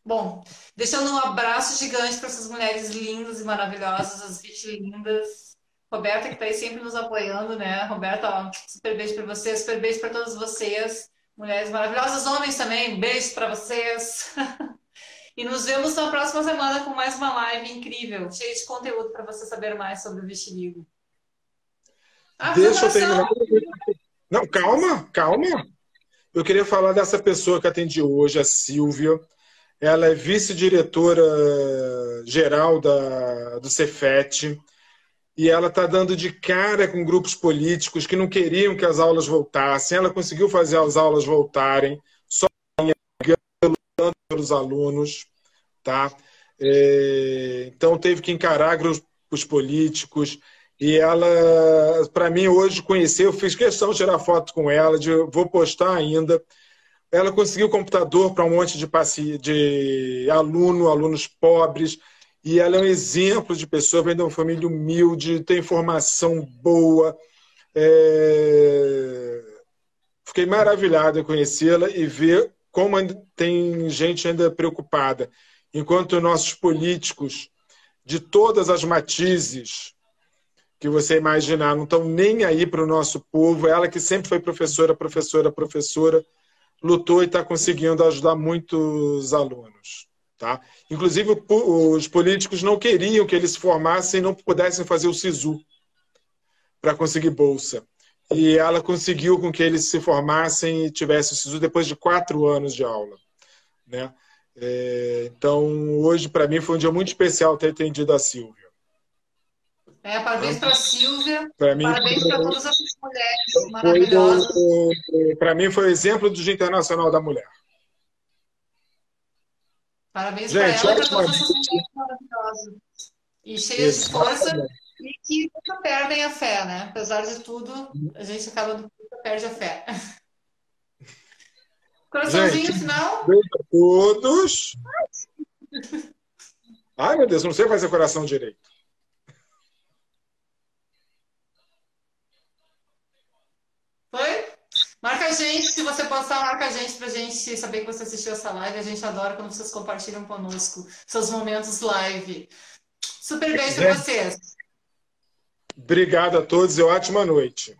bom, deixando um abraço gigante para essas mulheres lindas e maravilhosas, as vitilindas. Roberta, que está aí sempre nos apoiando, né? Roberta, ó, super beijo para vocês, super beijo para todas vocês, mulheres maravilhosas, homens também, beijo para vocês. E nos vemos na próxima semana com mais uma live incrível, cheia de conteúdo para você saber mais sobre o vitiligo. Deixa eu terminar. Não, calma. Eu queria falar dessa pessoa que atendi hoje, a Silvia. Ela é vice-diretora geral do Cefet. E ela está dando de cara com grupos políticos que não queriam que as aulas voltassem. Ela conseguiu fazer as aulas voltarem, só lutando pelos alunos. Tá? Então, teve que encarar grupos políticos. E ela, para mim, hoje, conhecer, eu fiz questão de tirar foto com ela, vou postar ainda. Ela conseguiu computador para um monte de alunos pobres. E ela é um exemplo de pessoa, vem de uma família humilde, tem formação boa. Fiquei maravilhado em conhecê-la e ver como tem gente ainda preocupada. Enquanto nossos políticos, de todas as matizes que você imaginar, não estão nem aí para o nosso povo. Ela que sempre foi professora, lutou e está conseguindo ajudar muitos alunos. Tá? Inclusive, os políticos não queriam que eles se formassem e não pudessem fazer o SISU para conseguir bolsa. E ela conseguiu com que eles se formassem e tivessem o SISU depois de 4 anos de aula. Né? Então, hoje, para mim, foi um dia muito especial ter atendido a Silvia. Parabéns para a Silvia, parabéns para todas as mulheres maravilhosas. Para mim, foi o exemplo do Dia Internacional da Mulher. Parabéns para ela e para todas essas mulheres maravilosas e cheias de força e que nunca perdem a fé, né? Apesar de tudo, a gente acaba nunca perde a fé. Coraçãozinho final. Beijo a todos. Ai, meu Deus, não sei fazer coração direito. Foi? Marca a gente, se você postar, marca a gente pra gente saber que você assistiu essa live. A gente adora quando vocês compartilham conosco seus momentos live. Super beijo pra vocês. Obrigado a todos e ótima noite.